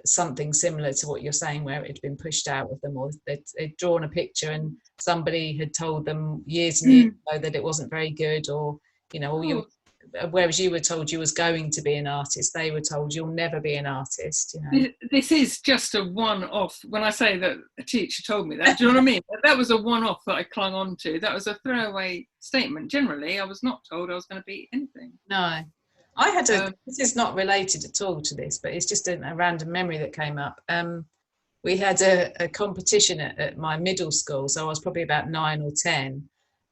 something similar to what you're saying, where it had been pushed out of them, or they'd drawn a picture and somebody had told them years and years ago that it wasn't very good, or whereas you were told you was going to be an artist, they were told you'll never be an artist. This is just a one-off. When I say that a teacher told me that, do you know what I mean? That was a one-off that I clung on to. That was a throwaway statement. Generally, I was not told I was going to be anything. No. I had this is not related at all to this, but it's just a random memory that came up. We had a competition at my middle school, so I was probably about 9 or 10,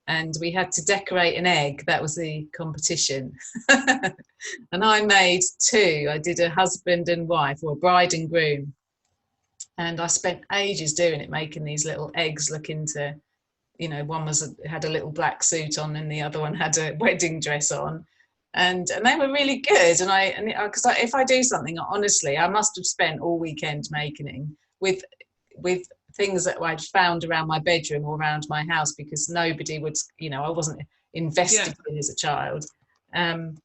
and we had to decorate an egg. That was the competition. And I made 2. I did a husband and wife, or a bride and groom, and I spent ages doing it, making these little eggs look into, one had a little black suit on and the other one had a wedding dress on. And they were really good, and because if I do something, honestly, I must have spent all weekend making with things that I'd found around my bedroom or around my house, because nobody would, I wasn't invested in as a child, and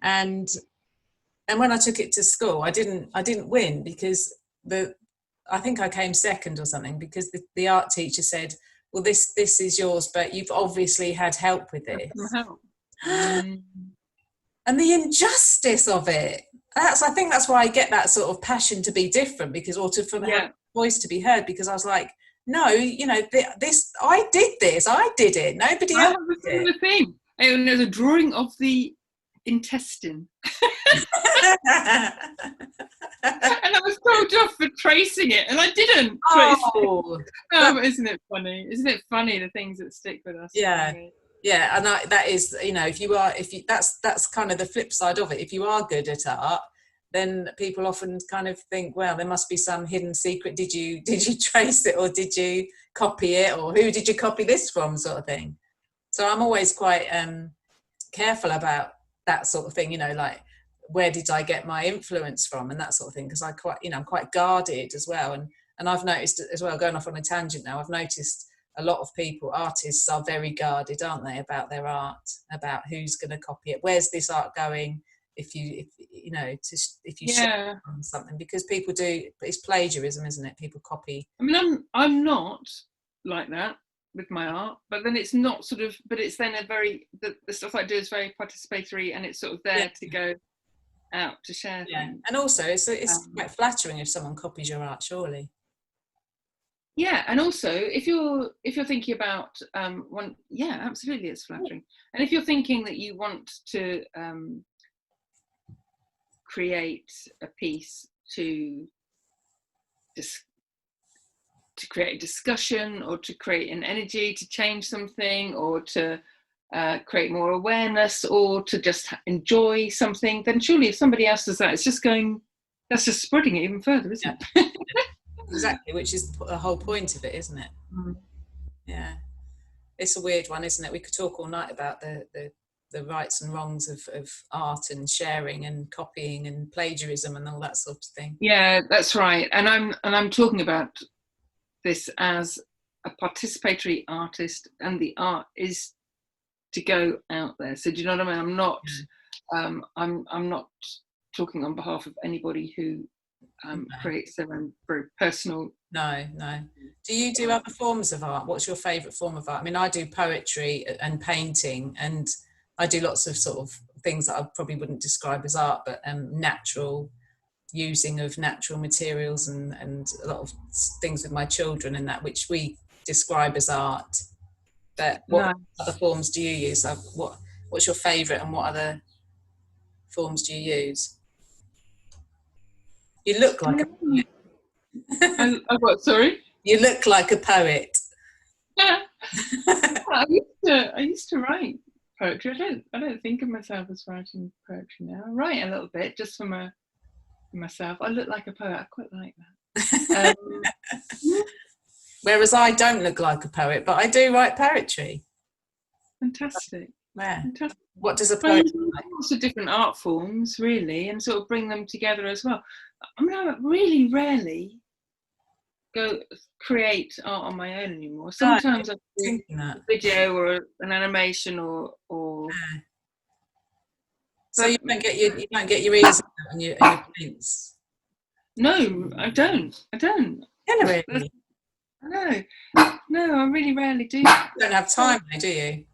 when I took it to school, I didn't win, because I think I came second or something, because the art teacher said, well, this is yours, but you've obviously had help with this. And the injustice of it. I think that's why I get that sort of passion to be different, because, or for my voice to be heard, because I was like, no, this, I did this, I did it. Nobody else did it. The thing. And there's a drawing of the intestine. And I was told off for tracing it, and I didn't trace it. But isn't it funny? Isn't it funny, the things that stick with us? Yeah. Yeah, and that is, that's kind of the flip side of it. If you are good at art, then people often kind of think, well, there must be some hidden secret. Did you trace it, or did you copy it, or who did you copy this from, sort of thing. So I'm always quite careful about that sort of thing, you know, like, where did I get my influence from, and that sort of thing, because I'm quite guarded as well. And I've noticed as well, going off on a tangent now, I've noticed a lot of people, artists, are very guarded, aren't they, about their art, about who's going to copy it, where's this art going, if you share something, because people do, it's plagiarism, isn't it? People copy. I mean, I'm not like that with my art, but then it's not sort of, but it's then the stuff I do is very participatory, and it's sort of there to go out to share things. And also it's quite flattering if someone copies your art, surely. And also if you're thinking about absolutely, it's flattering. And if you're thinking that you want to create a piece to create a discussion, or to create an energy to change something, or to create more awareness, or to just enjoy something, then surely if somebody else does that, it's just that's just spreading it even further, isn't it? Exactly, which is the whole point of it, isn't it? Yeah, it's a weird one, isn't it? We could talk all night about the rights and wrongs of art and sharing and copying and plagiarism and all that sort of thing. Yeah, that's right. And I'm talking about this as a participatory artist, and the art is to go out there. So do you know what I mean? I'm not I'm not talking on behalf of anybody who creates their own very personal. No. Do you do other forms of art? What's your favourite form of art? I mean, I do poetry and painting, and I do lots of sort of things that I probably wouldn't describe as art, but natural, using of natural materials, and a lot of things with my children and that, which we describe as art. But what other forms do you use? What's your favourite, and what other forms do you use? You look like a poet. I what? Sorry. You look like a poet. I used to write poetry. I don't think of myself as writing poetry now. I write a little bit just for myself. I look like a poet. I quite like that. Whereas I don't look like a poet, but I do write poetry. Fantastic. Yeah. Fantastic. What does a poet like? Lots of different art forms, really, and sort of bring them together as well. I mean, I really rarely go create art on my own anymore. Sometimes I do a video or an animation or. Yeah. So you don't get your ears out and your paints. No, I don't. Really? No, I really rarely do. You don't have time, though, do you?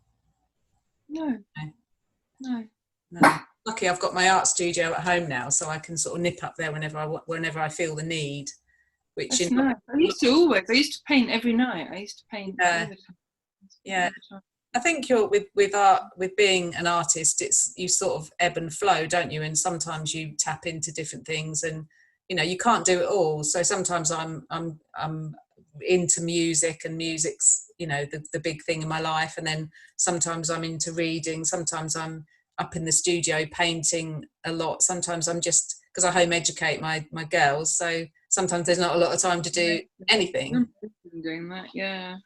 No. Lucky I've got my art studio at home now, so I can sort of nip up there whenever I feel the need. Which that's nice. I used to paint every night. I used to paint all the time. Yeah. I think you're with art, with being an artist, you sort of ebb and flow, don't you? And sometimes you tap into different things, and you can't do it all. So sometimes I'm into music, and music's the big thing in my life, and then sometimes I'm into reading, sometimes I'm up in the studio painting a lot, sometimes I'm just, because I home educate my girls, so sometimes there's not a lot of time to do anything. I'm doing that, yeah.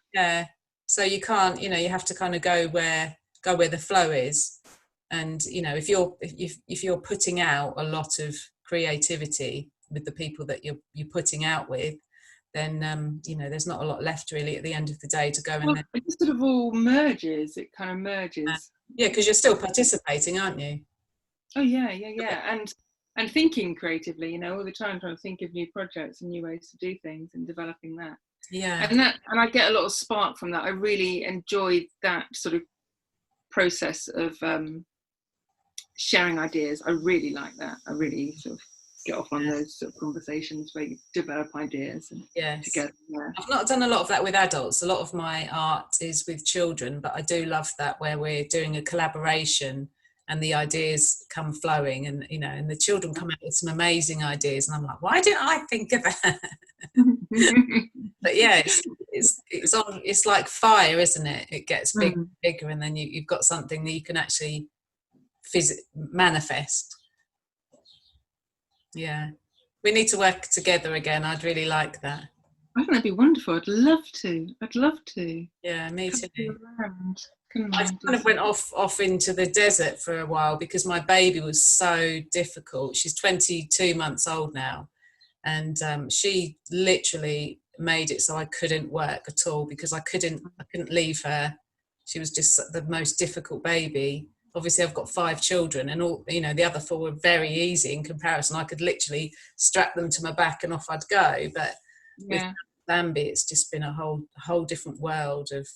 So you can't, you have to kind of go where the flow is, and if you're putting out a lot of creativity with the people that you're putting out with, then there's not a lot left really at the end of the day to go in there. It just sort of all merges. It kind of merges. Yeah, because you're still participating, aren't you? Oh yeah, and thinking creatively, all the time, trying to think of new projects and new ways to do things, and developing that. Yeah. And I get a lot of spark from that. I really enjoy that sort of process of sharing ideas. I really like that. I really sort of get off on those sort of conversations where you develop ideas and together. Yeah. I've not done a lot of that with adults. A lot of my art is with children, but I do love that, where we're doing a collaboration and the ideas come flowing, and and the children come out with some amazing ideas, and I'm like, why didn't I think of that? But yeah, it's like fire, isn't it? It gets bigger, and then you've got something that you can actually manifest. Yeah. We need to work together again. I'd really like that. I think that'd be wonderful. I'd love to. Yeah, me Come too. around. Come I around. kind of went off into the desert for a while because my baby was so difficult. She's 22 months old now, and she literally made it so I couldn't work at all because I couldn't leave her. She was just the most difficult baby. Obviously, I've got 5 children, and all the other 4 were very easy in comparison. I could literally strap them to my back and off I'd go. But with Yeah. Bambi, it's just been a whole different world of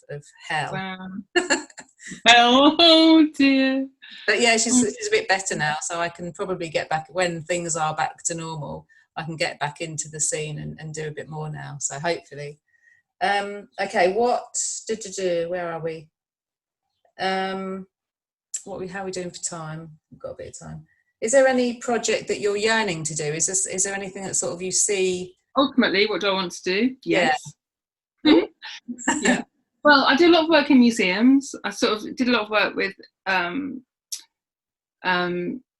hell. Wow. Oh dear. But yeah, she's a bit better now, so I can probably get back when things are back to normal. I can get back into the scene and do a bit more now. So hopefully. Okay, where are we? How are we doing for time? We've got a bit of time. Is there any project that you're yearning to do? Is there anything that sort of you see? Ultimately, what do I want to do? Yes. Yeah. Yeah. Well, I do a lot of work in museums. I sort of did a lot of work with, I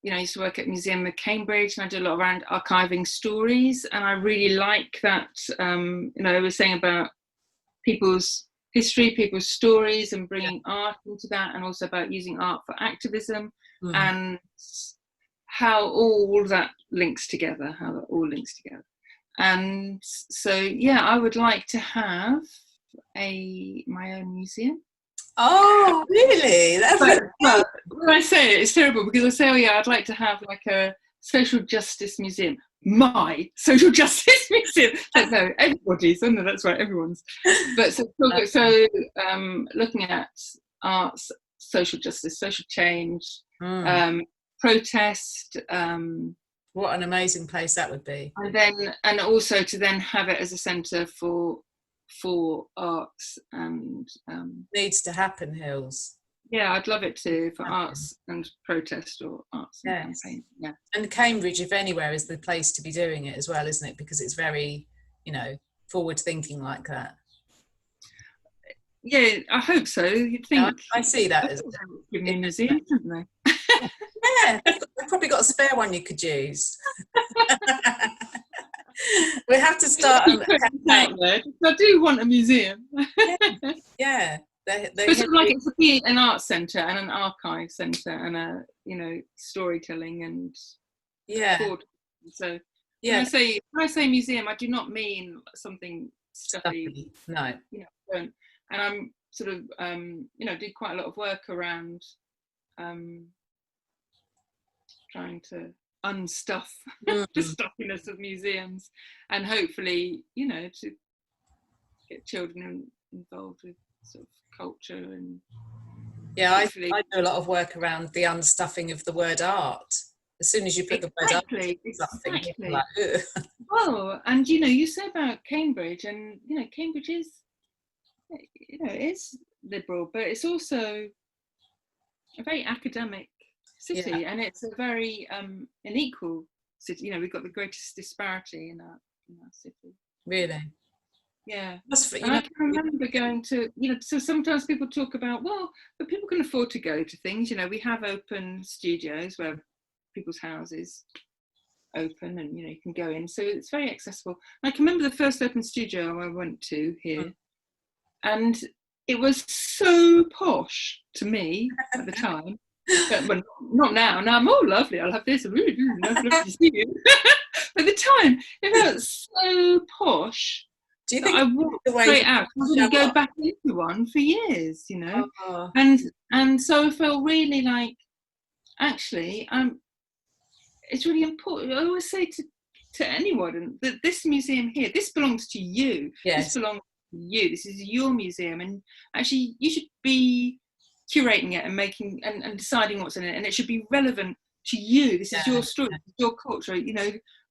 used to work at Museum of Cambridge, and I did a lot around archiving stories. And I really like that, I was saying about people's history, people's stories, and bringing art into that, and also about using art for activism, and how all that links together, And so, yeah, I would like to have my own museum. Oh, really? But when I say it, it's terrible because I say, oh yeah, I'd like to have like a social justice museum. My social justice museum. Like, no, everybody's. Oh no, that's right, everyone's. But so looking at arts, social justice, social change, protest. What an amazing place that would be. And also to then have it as a centre for arts and needs to happen, Hills. Yeah, I'd love it to, for arts and protest, or arts and campaign. Yeah. And Cambridge, if anywhere, is the place to be doing it as well, isn't it? Because it's very, forward thinking like that. Yeah, I hope so. You'd think. I see that as a museum, haven't they? Yeah, they've probably got a spare one you could use. We have to start a campaign. I do want a museum. Yeah. It's like it could be an art centre and an archive centre and a storytelling and so when I say museum, I do not mean something stuffy. No. And I'm sort of did quite a lot of work around trying to unstuff the stuffiness of museums, and hopefully to get children involved with sort of culture. And I do a lot of work around the unstuffing of the word art. As soon as you put the word art, exactly. Like, well, and you say about Cambridge, and Cambridge is is liberal, but it's also a very academic city, and it's a very unequal city. We've got the greatest disparity in our city. Really? Yeah. And I can remember going to, so sometimes people talk about, but people can afford to go to things. We have open studios where people's houses open, and you can go in, so it's very accessible. And I can remember the first open studio I went to here, and it was so posh to me at the time. But not now. Now I'm lovely. I'll have this. Really lovely to see you. At the time, it felt so posh. Do you think I walked straight out? I didn't go back into one for years, And so I felt really like, actually, it's really important. I always say to anyone that this museum here, this belongs to you. Yes. This belongs to you. This is your museum, and actually, you should be curating it and making and deciding what's in it, and it should be relevant to you. This is your story, your culture.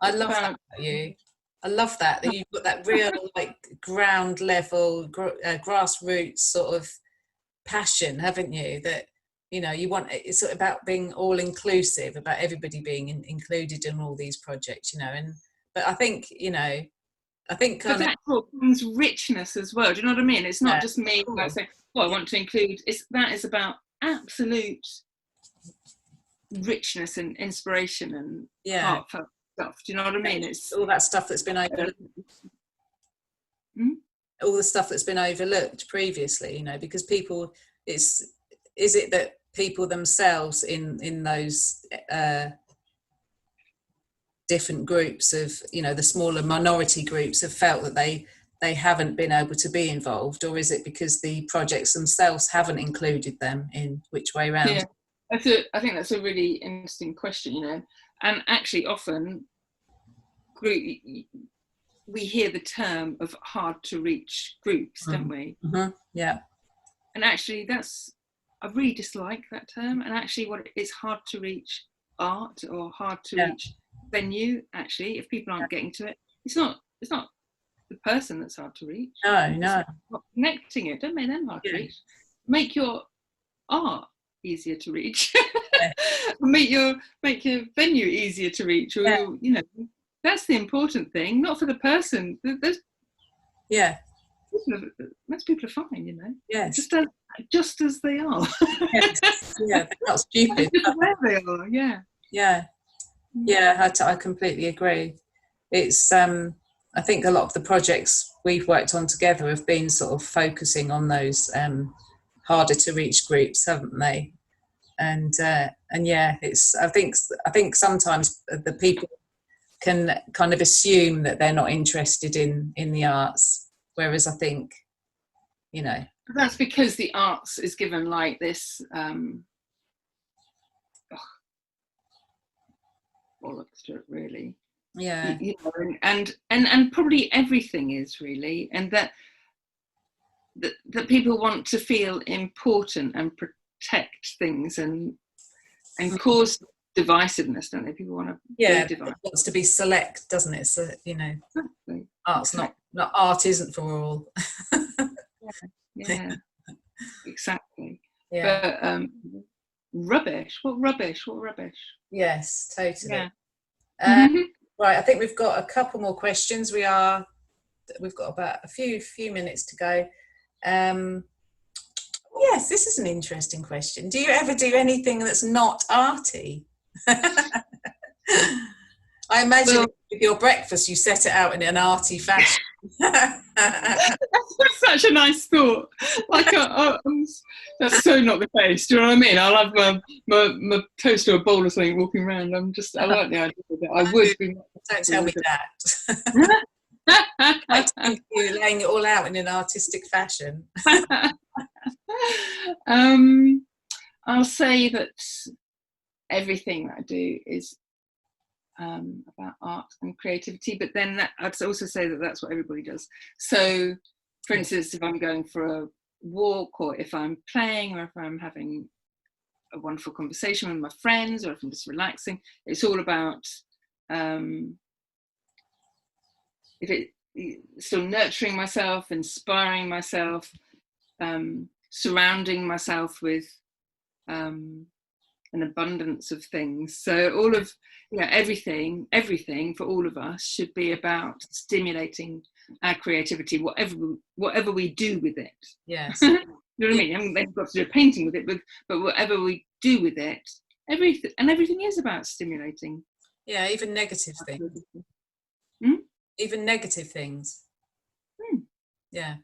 I love that about you. I love that you've got that real ground level, grassroots sort of passion, haven't you? That you want. It's sort of about being all inclusive, about everybody being included in all these projects. But I think but that brings richness as well. Do you know what I mean? It's not just me saying, I want to include. That is about absolute richness and inspiration and heartfelt stuff. Do you know what I mean? It's all that stuff that's been overlooked. All the stuff that's been overlooked previously, you know, because people, is it that people themselves in those different groups of, you know, the smaller minority groups have felt that they haven't been able to be involved, or is it because the projects themselves haven't included them? In which way round? Yeah, I think that's a really interesting question, you know, and actually often we hear the term of hard to reach groups, don't we? Mm-hmm. Yeah. And actually I really dislike that term, and actually what it's hard to reach art or hard to reach venue. Actually, if people aren't getting to it, it's not the person that's hard to reach. No. It's not connecting it. Don't make them hard to reach. Make your art easier to reach. make your venue easier to reach, or you know, that's the important thing, not for the person. There's most people are fine, you know. Yes. Just as they are. Yes. Yeah, they're not stupid. Just where they are. Yeah, I completely agree. It's I think a lot of the projects we've worked on together have been sort of focusing on those harder to reach groups, haven't they? And yeah, it's I think sometimes the people can kind of assume that they're not interested in the arts, whereas I think, you know, that's because the arts is given like this bollocks to it, really. Yeah. You know, and probably everything is really, and that people want to feel important and protect things and cause divisiveness, don't they? People want to it wants to be select, doesn't it? So, you know, exactly. Art's not art isn't for all. yeah, exactly. But rubbish. What rubbish? Yes, totally. Yeah. Right, I think we've got a couple more questions. We've got about a few minutes to go. Yes, this is an interesting question. Do you ever do anything that's not arty? I imagine with your breakfast you set it out in an arty fashion. That's such a nice thought. Like that's so not the case. Do you know what I mean? I'll have my toast or a bowl or something walking around. I like the idea of it. I would be. Don't tell me that. I think you're laying it all out in an artistic fashion. I'll say that everything that I do is about art and creativity, but then I'd also say that that's what everybody does. So, for instance, if I'm going for a walk, or if I'm playing, or if I'm having a wonderful conversation with my friends, or if I'm just relaxing, it's all about still nurturing myself, inspiring myself, surrounding myself with an abundance of things. So all of everything for all of us should be about stimulating our creativity, whatever we do with it. Yes. You know what I mean? I mean, they've got to do a painting with it, but whatever we do with it, everything is about stimulating. Yeah, even negative things. Even negative things. Yeah.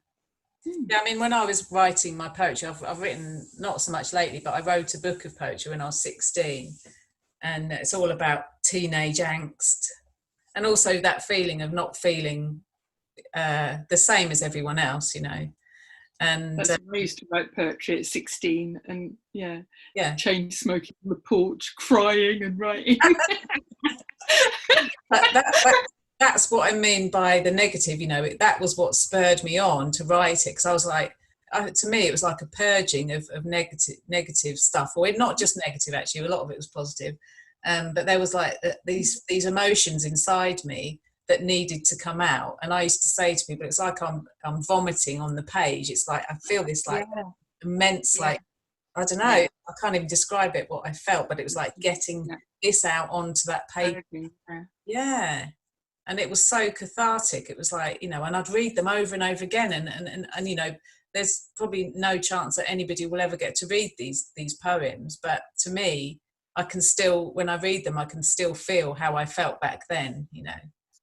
Yeah, I mean, when I was writing my poetry, I've written, not so much lately, but I wrote a book of poetry when I was 16, and it's all about teenage angst, and also that feeling of not feeling the same as everyone else, you know. And I used to write poetry at 16, and chain smoking on the porch, crying and writing. That's what I mean by the negative, you know. That was what spurred me on to write it, because I was like, to me it was like a purging of negative stuff, or not just negative, actually a lot of it was positive, but there was like these emotions inside me that needed to come out. And I used to say to people, it's like I'm vomiting on the page. It's like I feel this like immense, like, I don't know, I can't even describe it, what I felt, but it was like getting this out onto that page. And it was so cathartic. It was like, you know, and I'd read them over and over again, and you know, there's probably no chance that anybody will ever get to read these poems, but to me I can still, when I read them, I can still feel how I felt back then, you know.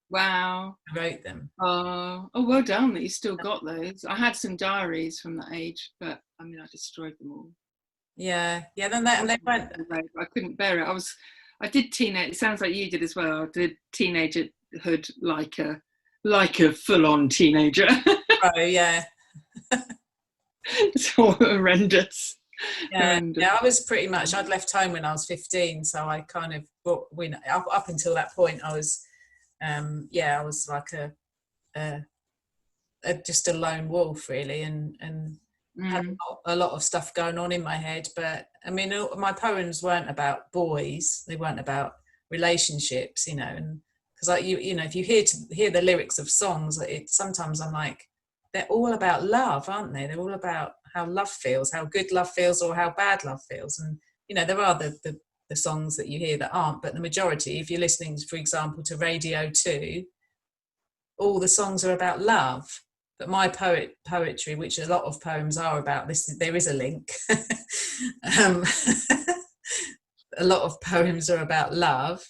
Wow. I wrote them. Oh, well done that you still got those. I had some diaries from that age, but I mean, I destroyed them all. Yeah. Then they went. I couldn't bear it. I did teenage. It sounds like you did as well. I did teenagerhood like a full-on teenager. Oh yeah. It's all horrendous. Yeah, Horrendous. I was pretty much. I'd left home when I was 15, so I kind of up until that point. I was, I was like a just a lone wolf really, and had a lot of stuff going on in my head. But I mean, my poems weren't about boys; they weren't about relationships, you know. And because you know, if you hear the lyrics of songs, sometimes I'm like, they're all about love, aren't they? They're all about how love feels, how good love feels, or how bad love feels. And you know, there are the songs that you hear that aren't, but the majority, if you're listening, for example, to Radio 2, all the songs are about love. But my poetry, which a lot of poems are about, there is a link. A lot of poems are about love,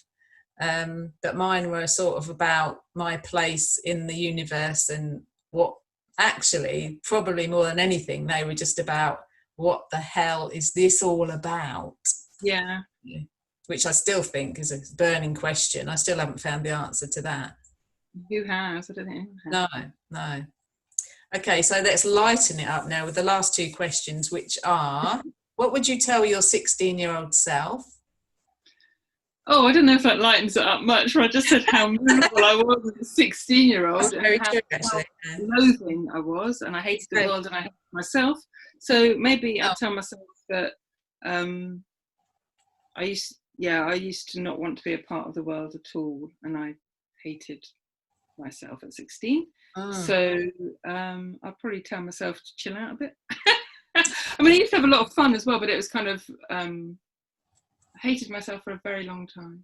but mine were sort of about my place in the universe, and what actually, probably more than anything, they were just about what the hell is this all about? Yeah. Which I still think is a burning question. I still haven't found the answer to that. Who has? I don't think anyone has. No. Okay, so let's lighten it up now with the last two questions, which are, what would you tell your 16-year-old self? Oh, I don't know if that lightens it up much. I just said how miserable I was as a 16-year-old and how loathing I was, and I hated the world and I hated myself. So maybe I'd tell myself that I used to not want to be a part of the world at all, and I hated myself at 16. So I'd probably tell myself to chill out a bit. I mean, I used to have a lot of fun as well, but it was kind of I hated myself for a very long time.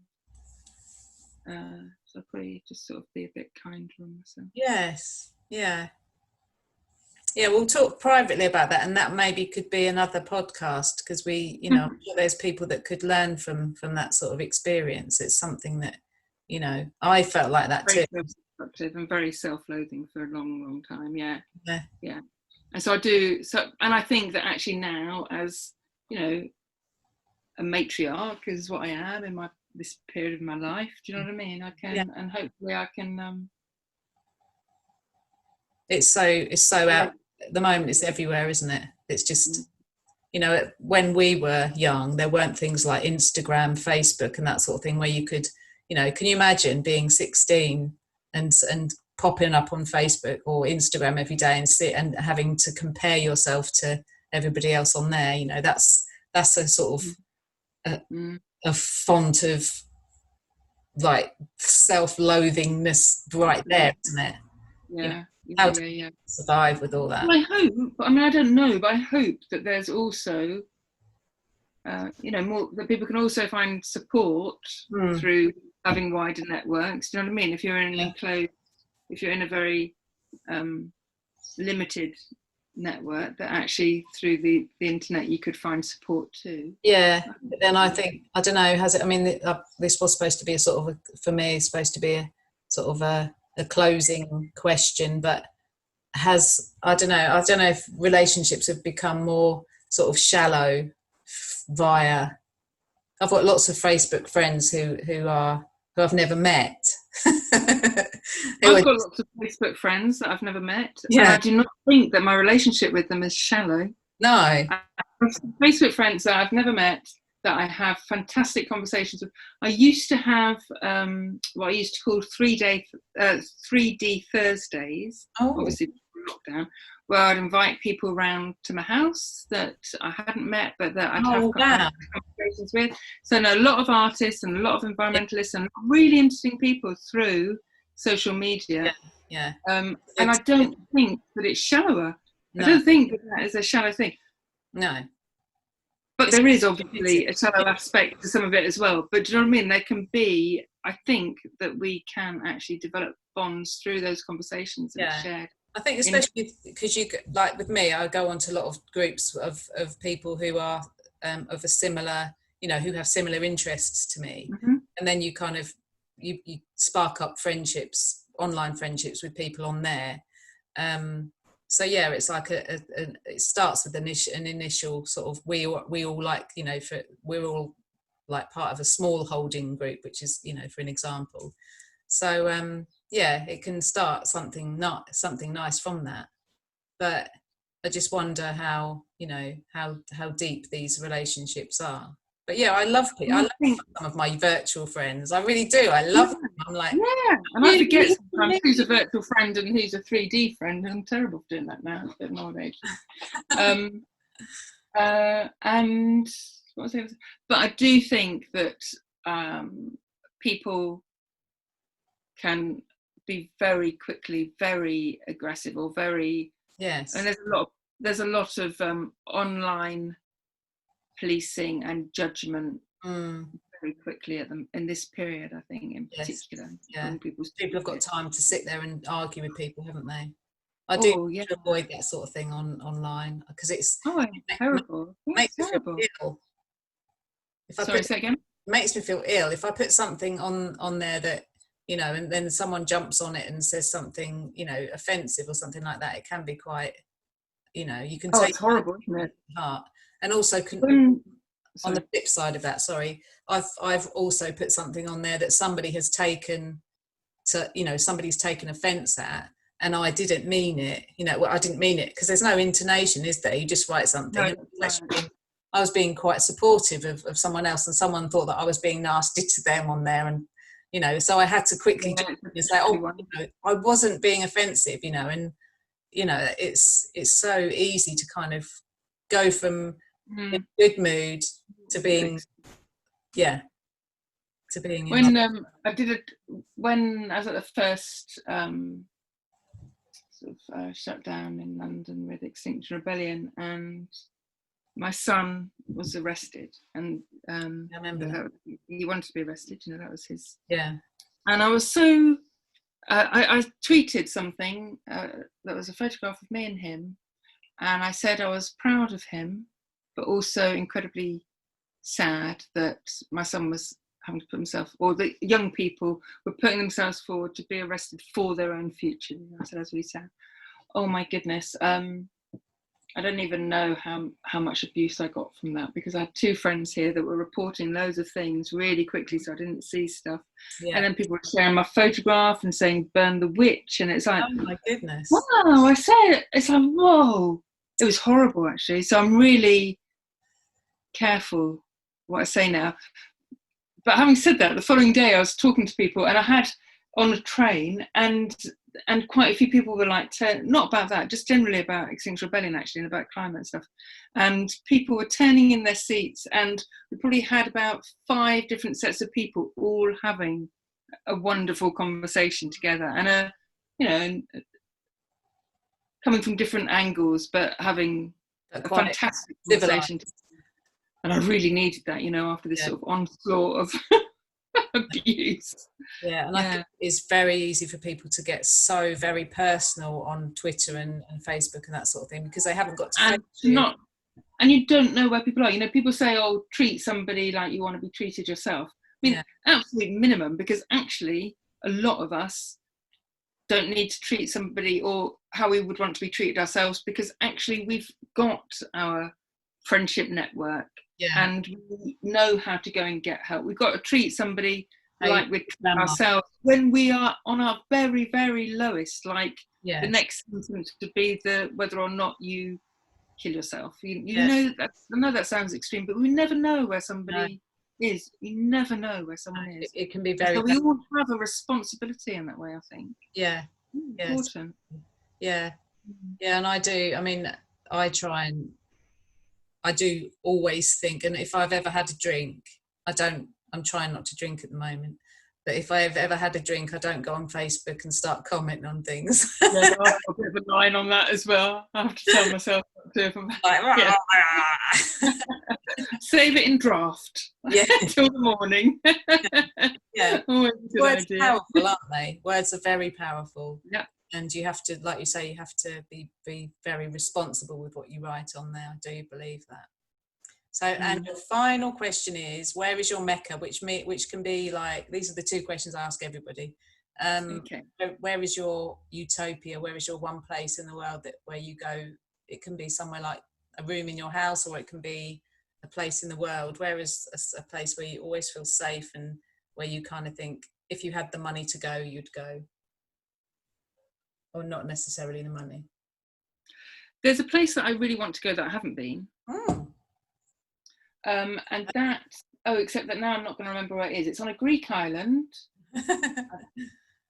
So I'd probably just sort of be a bit kinder on myself. Yes, yeah, we'll talk privately about that, and that maybe could be another podcast, because we, you know, I'm sure there's people that could learn from that sort of experience. It's something that, you know, I felt like that too. And very self-loathing for a long time. Yeah. And so I do. So, and I think that actually now, as you know, a matriarch is what I am in this period of my life. Do you know what I mean? I can, and hopefully I can. It's so out at the moment. It's everywhere, isn't it? It's just, you know, when we were young, there weren't things like Instagram, Facebook, and that sort of thing where you could, you know, can you imagine being 16 and popping up on Facebook or Instagram every day and having to compare yourself to everybody else on there? You know, that's a sort of a font of like self-loathingness right there, isn't it? Yeah. How to survive with all that? Well, I hope. I mean, I don't know, but I hope that there's also, you know, more that people can also find support through having wider networks. Do you know what I mean? If you're in an enclosed, if you're in a very limited network, that actually through the internet you could find support too. Yeah, but then I think, I don't know, has it, I mean, this was supposed to be a sort of for me, it's supposed to be a sort of a closing question, but I don't know if relationships have become more sort of shallow via, I've got lots of Facebook friends who I've never met. I've got lots of Facebook friends that I've never met, and I do not think that my relationship with them is shallow. No. I have Facebook friends that I've never met, that I have fantastic conversations with. I used to have what I used to call 3D Thursdays, obviously before lockdown, where I'd invite people around to my house that I hadn't met, but that I'd have conversations with. So a lot of artists and a lot of environmentalists and really interesting people through social media. And I don't think that it's shallower. No. I don't think that is a shallow thing. No. But there is obviously a shallow aspect to some of it as well. But do you know what I mean? There can be, I think that we can actually develop bonds through those conversations and shared. I think especially because you, like with me, I go onto a lot of groups of people who are of a similar you know, who have similar interests to me. Mm-hmm. And then you kind of, you spark up friendships, online friendships with people on there. So yeah, it's like it starts with an initial sort of, we all like, you know, we're all like part of a small holding group, which is, you know, for an example. So yeah, it can start something nice from that. But I just wonder how, you know, how deep these relationships are. But yeah, I love some of my virtual friends. I really do. I love them. I'm like, yeah, and I forget sometimes who's a virtual friend and who's a 3D friend. I'm terrible for doing that now. It's a bit of an old age. And what was it? But I do think that people can be very quickly very aggressive or very, yes. and there's a lot of online policing and judgment very quickly at them in this period, I think, in particular. Yeah. People have got time to sit there and argue with people, haven't they? I do avoid that sort of thing online, because it's terrible. Makes me feel ill. Sorry, say again? It makes me feel ill if I put something on there that, you know, and then someone jumps on it and says something, you know, offensive or something like that. It can be quite, you know, you can take it's horrible, isn't it? Heart. And also on the flip side of that, I've also put something on there that somebody has taken to, you know, somebody's taken offense at, and I didn't mean it, you know. Well, I didn't mean it, because there's no intonation, is there? You just write something. No. I was being quite supportive of someone else, and someone thought that I was being nasty to them on there, and, you know, so I had to quickly say, oh, you know, I wasn't being offensive, you know. And, you know, it's so easy to kind of go from in a good mood to being when when I was at the first sort of shutdown in London with Extinction Rebellion, and my son was arrested, and I remember that. He wanted to be arrested, you know, that was his. Yeah. And I was so I tweeted something that was a photograph of me and him, and I said I was proud of him, but also incredibly sad that my son was having to put himself, or the young people were putting themselves forward to be arrested for their own future. I said, that's really sad. Oh my goodness. I don't even know how much abuse I got from that, because I had two friends here that were reporting loads of things really quickly, so I didn't see stuff. Yeah. And then people were sharing my photograph and saying, burn the witch. And it's like, oh my goodness. Wow, I said, it's like, whoa. It was horrible, actually. So I'm really careful what I say now. But having said that, the following day I was talking to people, and I had on a train, and quite a few people were like, not about that, just generally about Extinction Rebellion, actually, and about climate stuff. And people were turning in their seats, and we probably had about 5 different sets of people all having a wonderful conversation together, and you know, coming from different angles, but having a fantastic conversation. And I really needed that, you know, after this sort of onslaught of abuse. Yeah, and I think it's very easy for people to get so very personal on Twitter and Facebook and that sort of thing, because they haven't got to and you don't know where people are. You know, people say, oh, treat somebody like you want to be treated yourself. I mean, absolute minimum, because actually a lot of us don't need to treat somebody or how we would want to be treated ourselves, because actually we've got our friendship network. Yeah. And we know how to go and get help. We've got to treat somebody like we treat ourselves when we are on our very, very lowest. Like the next sentence would be whether or not you kill yourself. You know, I know that sounds extreme, but we never know where somebody is. You never know where someone is. It can be very. So we all have a responsibility in that way, I think. Yeah. Important. Yeah. Yeah, and I do. I mean, I do always think, and if I've ever had a drink, I'm trying not to drink at the moment, but if I've ever had a drink, I don't go on Facebook and start commenting on things. Yeah, I've got a bit of a line on that as well. I have to tell myself to save it in draft until the morning. Yeah. Words are powerful, aren't they? Words are very powerful. Yeah. And you have to, like you say, you have to be very responsible with what you write on there. I do believe that. So, and the final question is, where is your Mecca? Which can be like, these are the two questions I ask everybody. Okay. Where is your utopia? Where is your one place in the world where you go? It can be somewhere like a room in your house, or it can be a place in the world. Where is a place where you always feel safe and where you kind of think, if you had the money to go, you'd go? Or not necessarily the money? There's a place that I really want to go that I haven't been. And that, except that now I'm not going to remember where it is. It's on a Greek island, I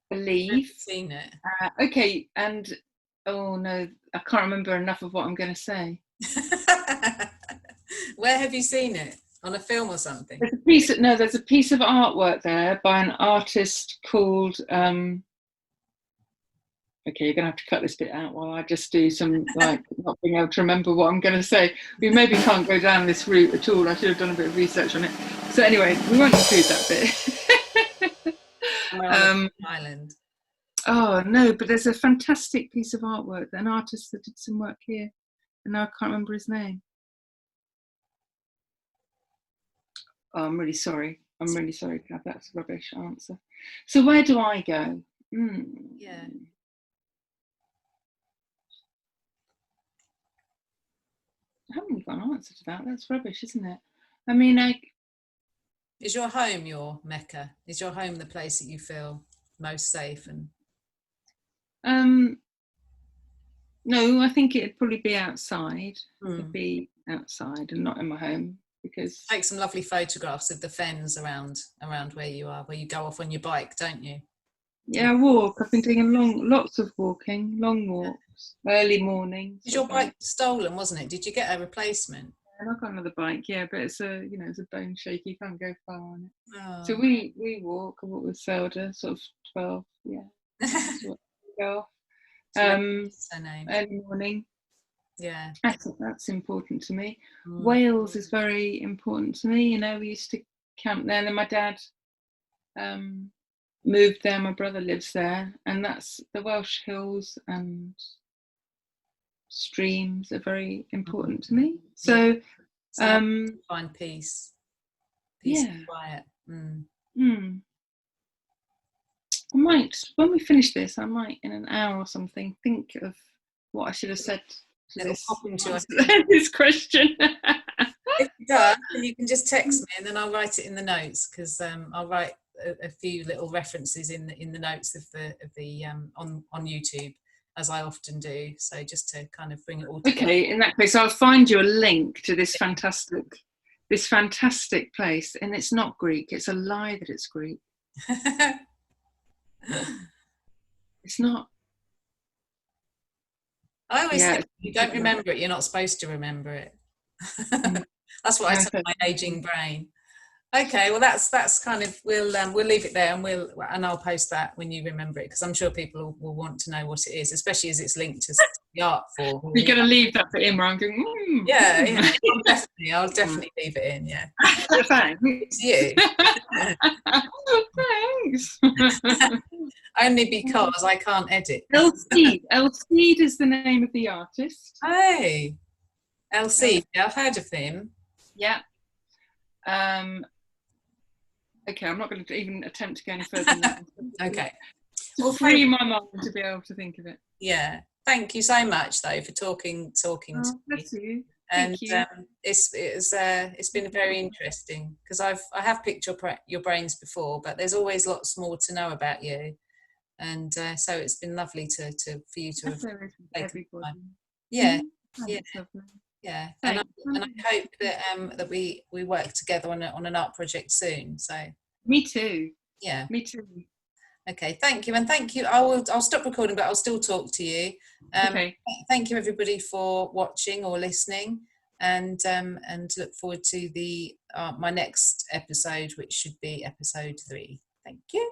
believe. I've seen it. Okay, and oh no, I can't remember enough of what I'm going to say. Where have you seen it? On a film or something? There's a piece of artwork there by an artist called. Okay, you're going to have to cut this bit out while I just do some, like, not being able to remember what I'm going to say. We maybe can't go down this route at all. I should have done a bit of research on it. So anyway, we won't include that bit. Island. Oh, no, but there's a fantastic piece of artwork, an artist that did some work here, and now I can't remember his name. Oh, I'm really sorry. Kath, that's a rubbish answer. So where do I go? Yeah. I haven't really got an answer to that. That's rubbish, isn't it? I mean, is your home your Mecca? Is your home the place that you feel most safe? And no, I think it'd probably be outside. It'd be outside and not in my home, because take some lovely photographs of the fens around where you are, where you go off on your bike, don't you? Yeah, I walk. I've been doing lots of walking, long walks, early mornings. Was your bike stolen, wasn't it? Did you get a replacement? I got another bike, yeah, but it's a bone shaky. You can't go far on it. Oh. So we walk. I walk with Zelda, sort of 12. Yeah. Go off. Early morning. Yeah. That's important to me. Wales is very important to me. You know, we used to camp there, and then my dad moved there. My brother lives there, and that's the Welsh hills and streams are very important to me. So find peace and quiet. I might, when we finish this, I might in an hour or something think of what I should have said to this question. If it does, then you can just text me and then I'll write it in the notes, because I'll write a few little references in the notes of the on YouTube, as I often do. So just to kind of bring it all together. Okay, in that case, I'll find you a link to this fantastic place, and it's not Greek. It's a lie that it's Greek. It's not. I always think if you don't remember it, you're not supposed to remember it. That's what I tell my aging brain. Okay, well that's kind of, we'll leave it there, and I'll post that when you remember it, because I'm sure people will want to know what it is, especially as it's linked to the art form. You're going to leave that bit in where I'm going. Yeah, I'll definitely leave it in. Yeah. Thanks. It's you. Thanks. Only because I can't edit. Elseed is the name of the artist. Hey, Elseed. Yeah, I've heard of him. Yeah. Okay, I'm not going to even attempt to go any further than that. Okay. Well, free my mind to be able to think of it. Yeah. Thank you so much, though, for talking to me. Bless you. And it's been very interesting, because I have picked your brains before, but there's always lots more to know about you, and so it's been lovely for you to have taken time. Yeah. Yeah, and I hope that we work together on an art project soon. So me too. Yeah, me too. Okay, thank you, and thank you. I'll stop recording, but I'll still talk to you. Okay. Thank you, everybody, for watching or listening, and look forward to my next episode, which should be episode 3. Thank you.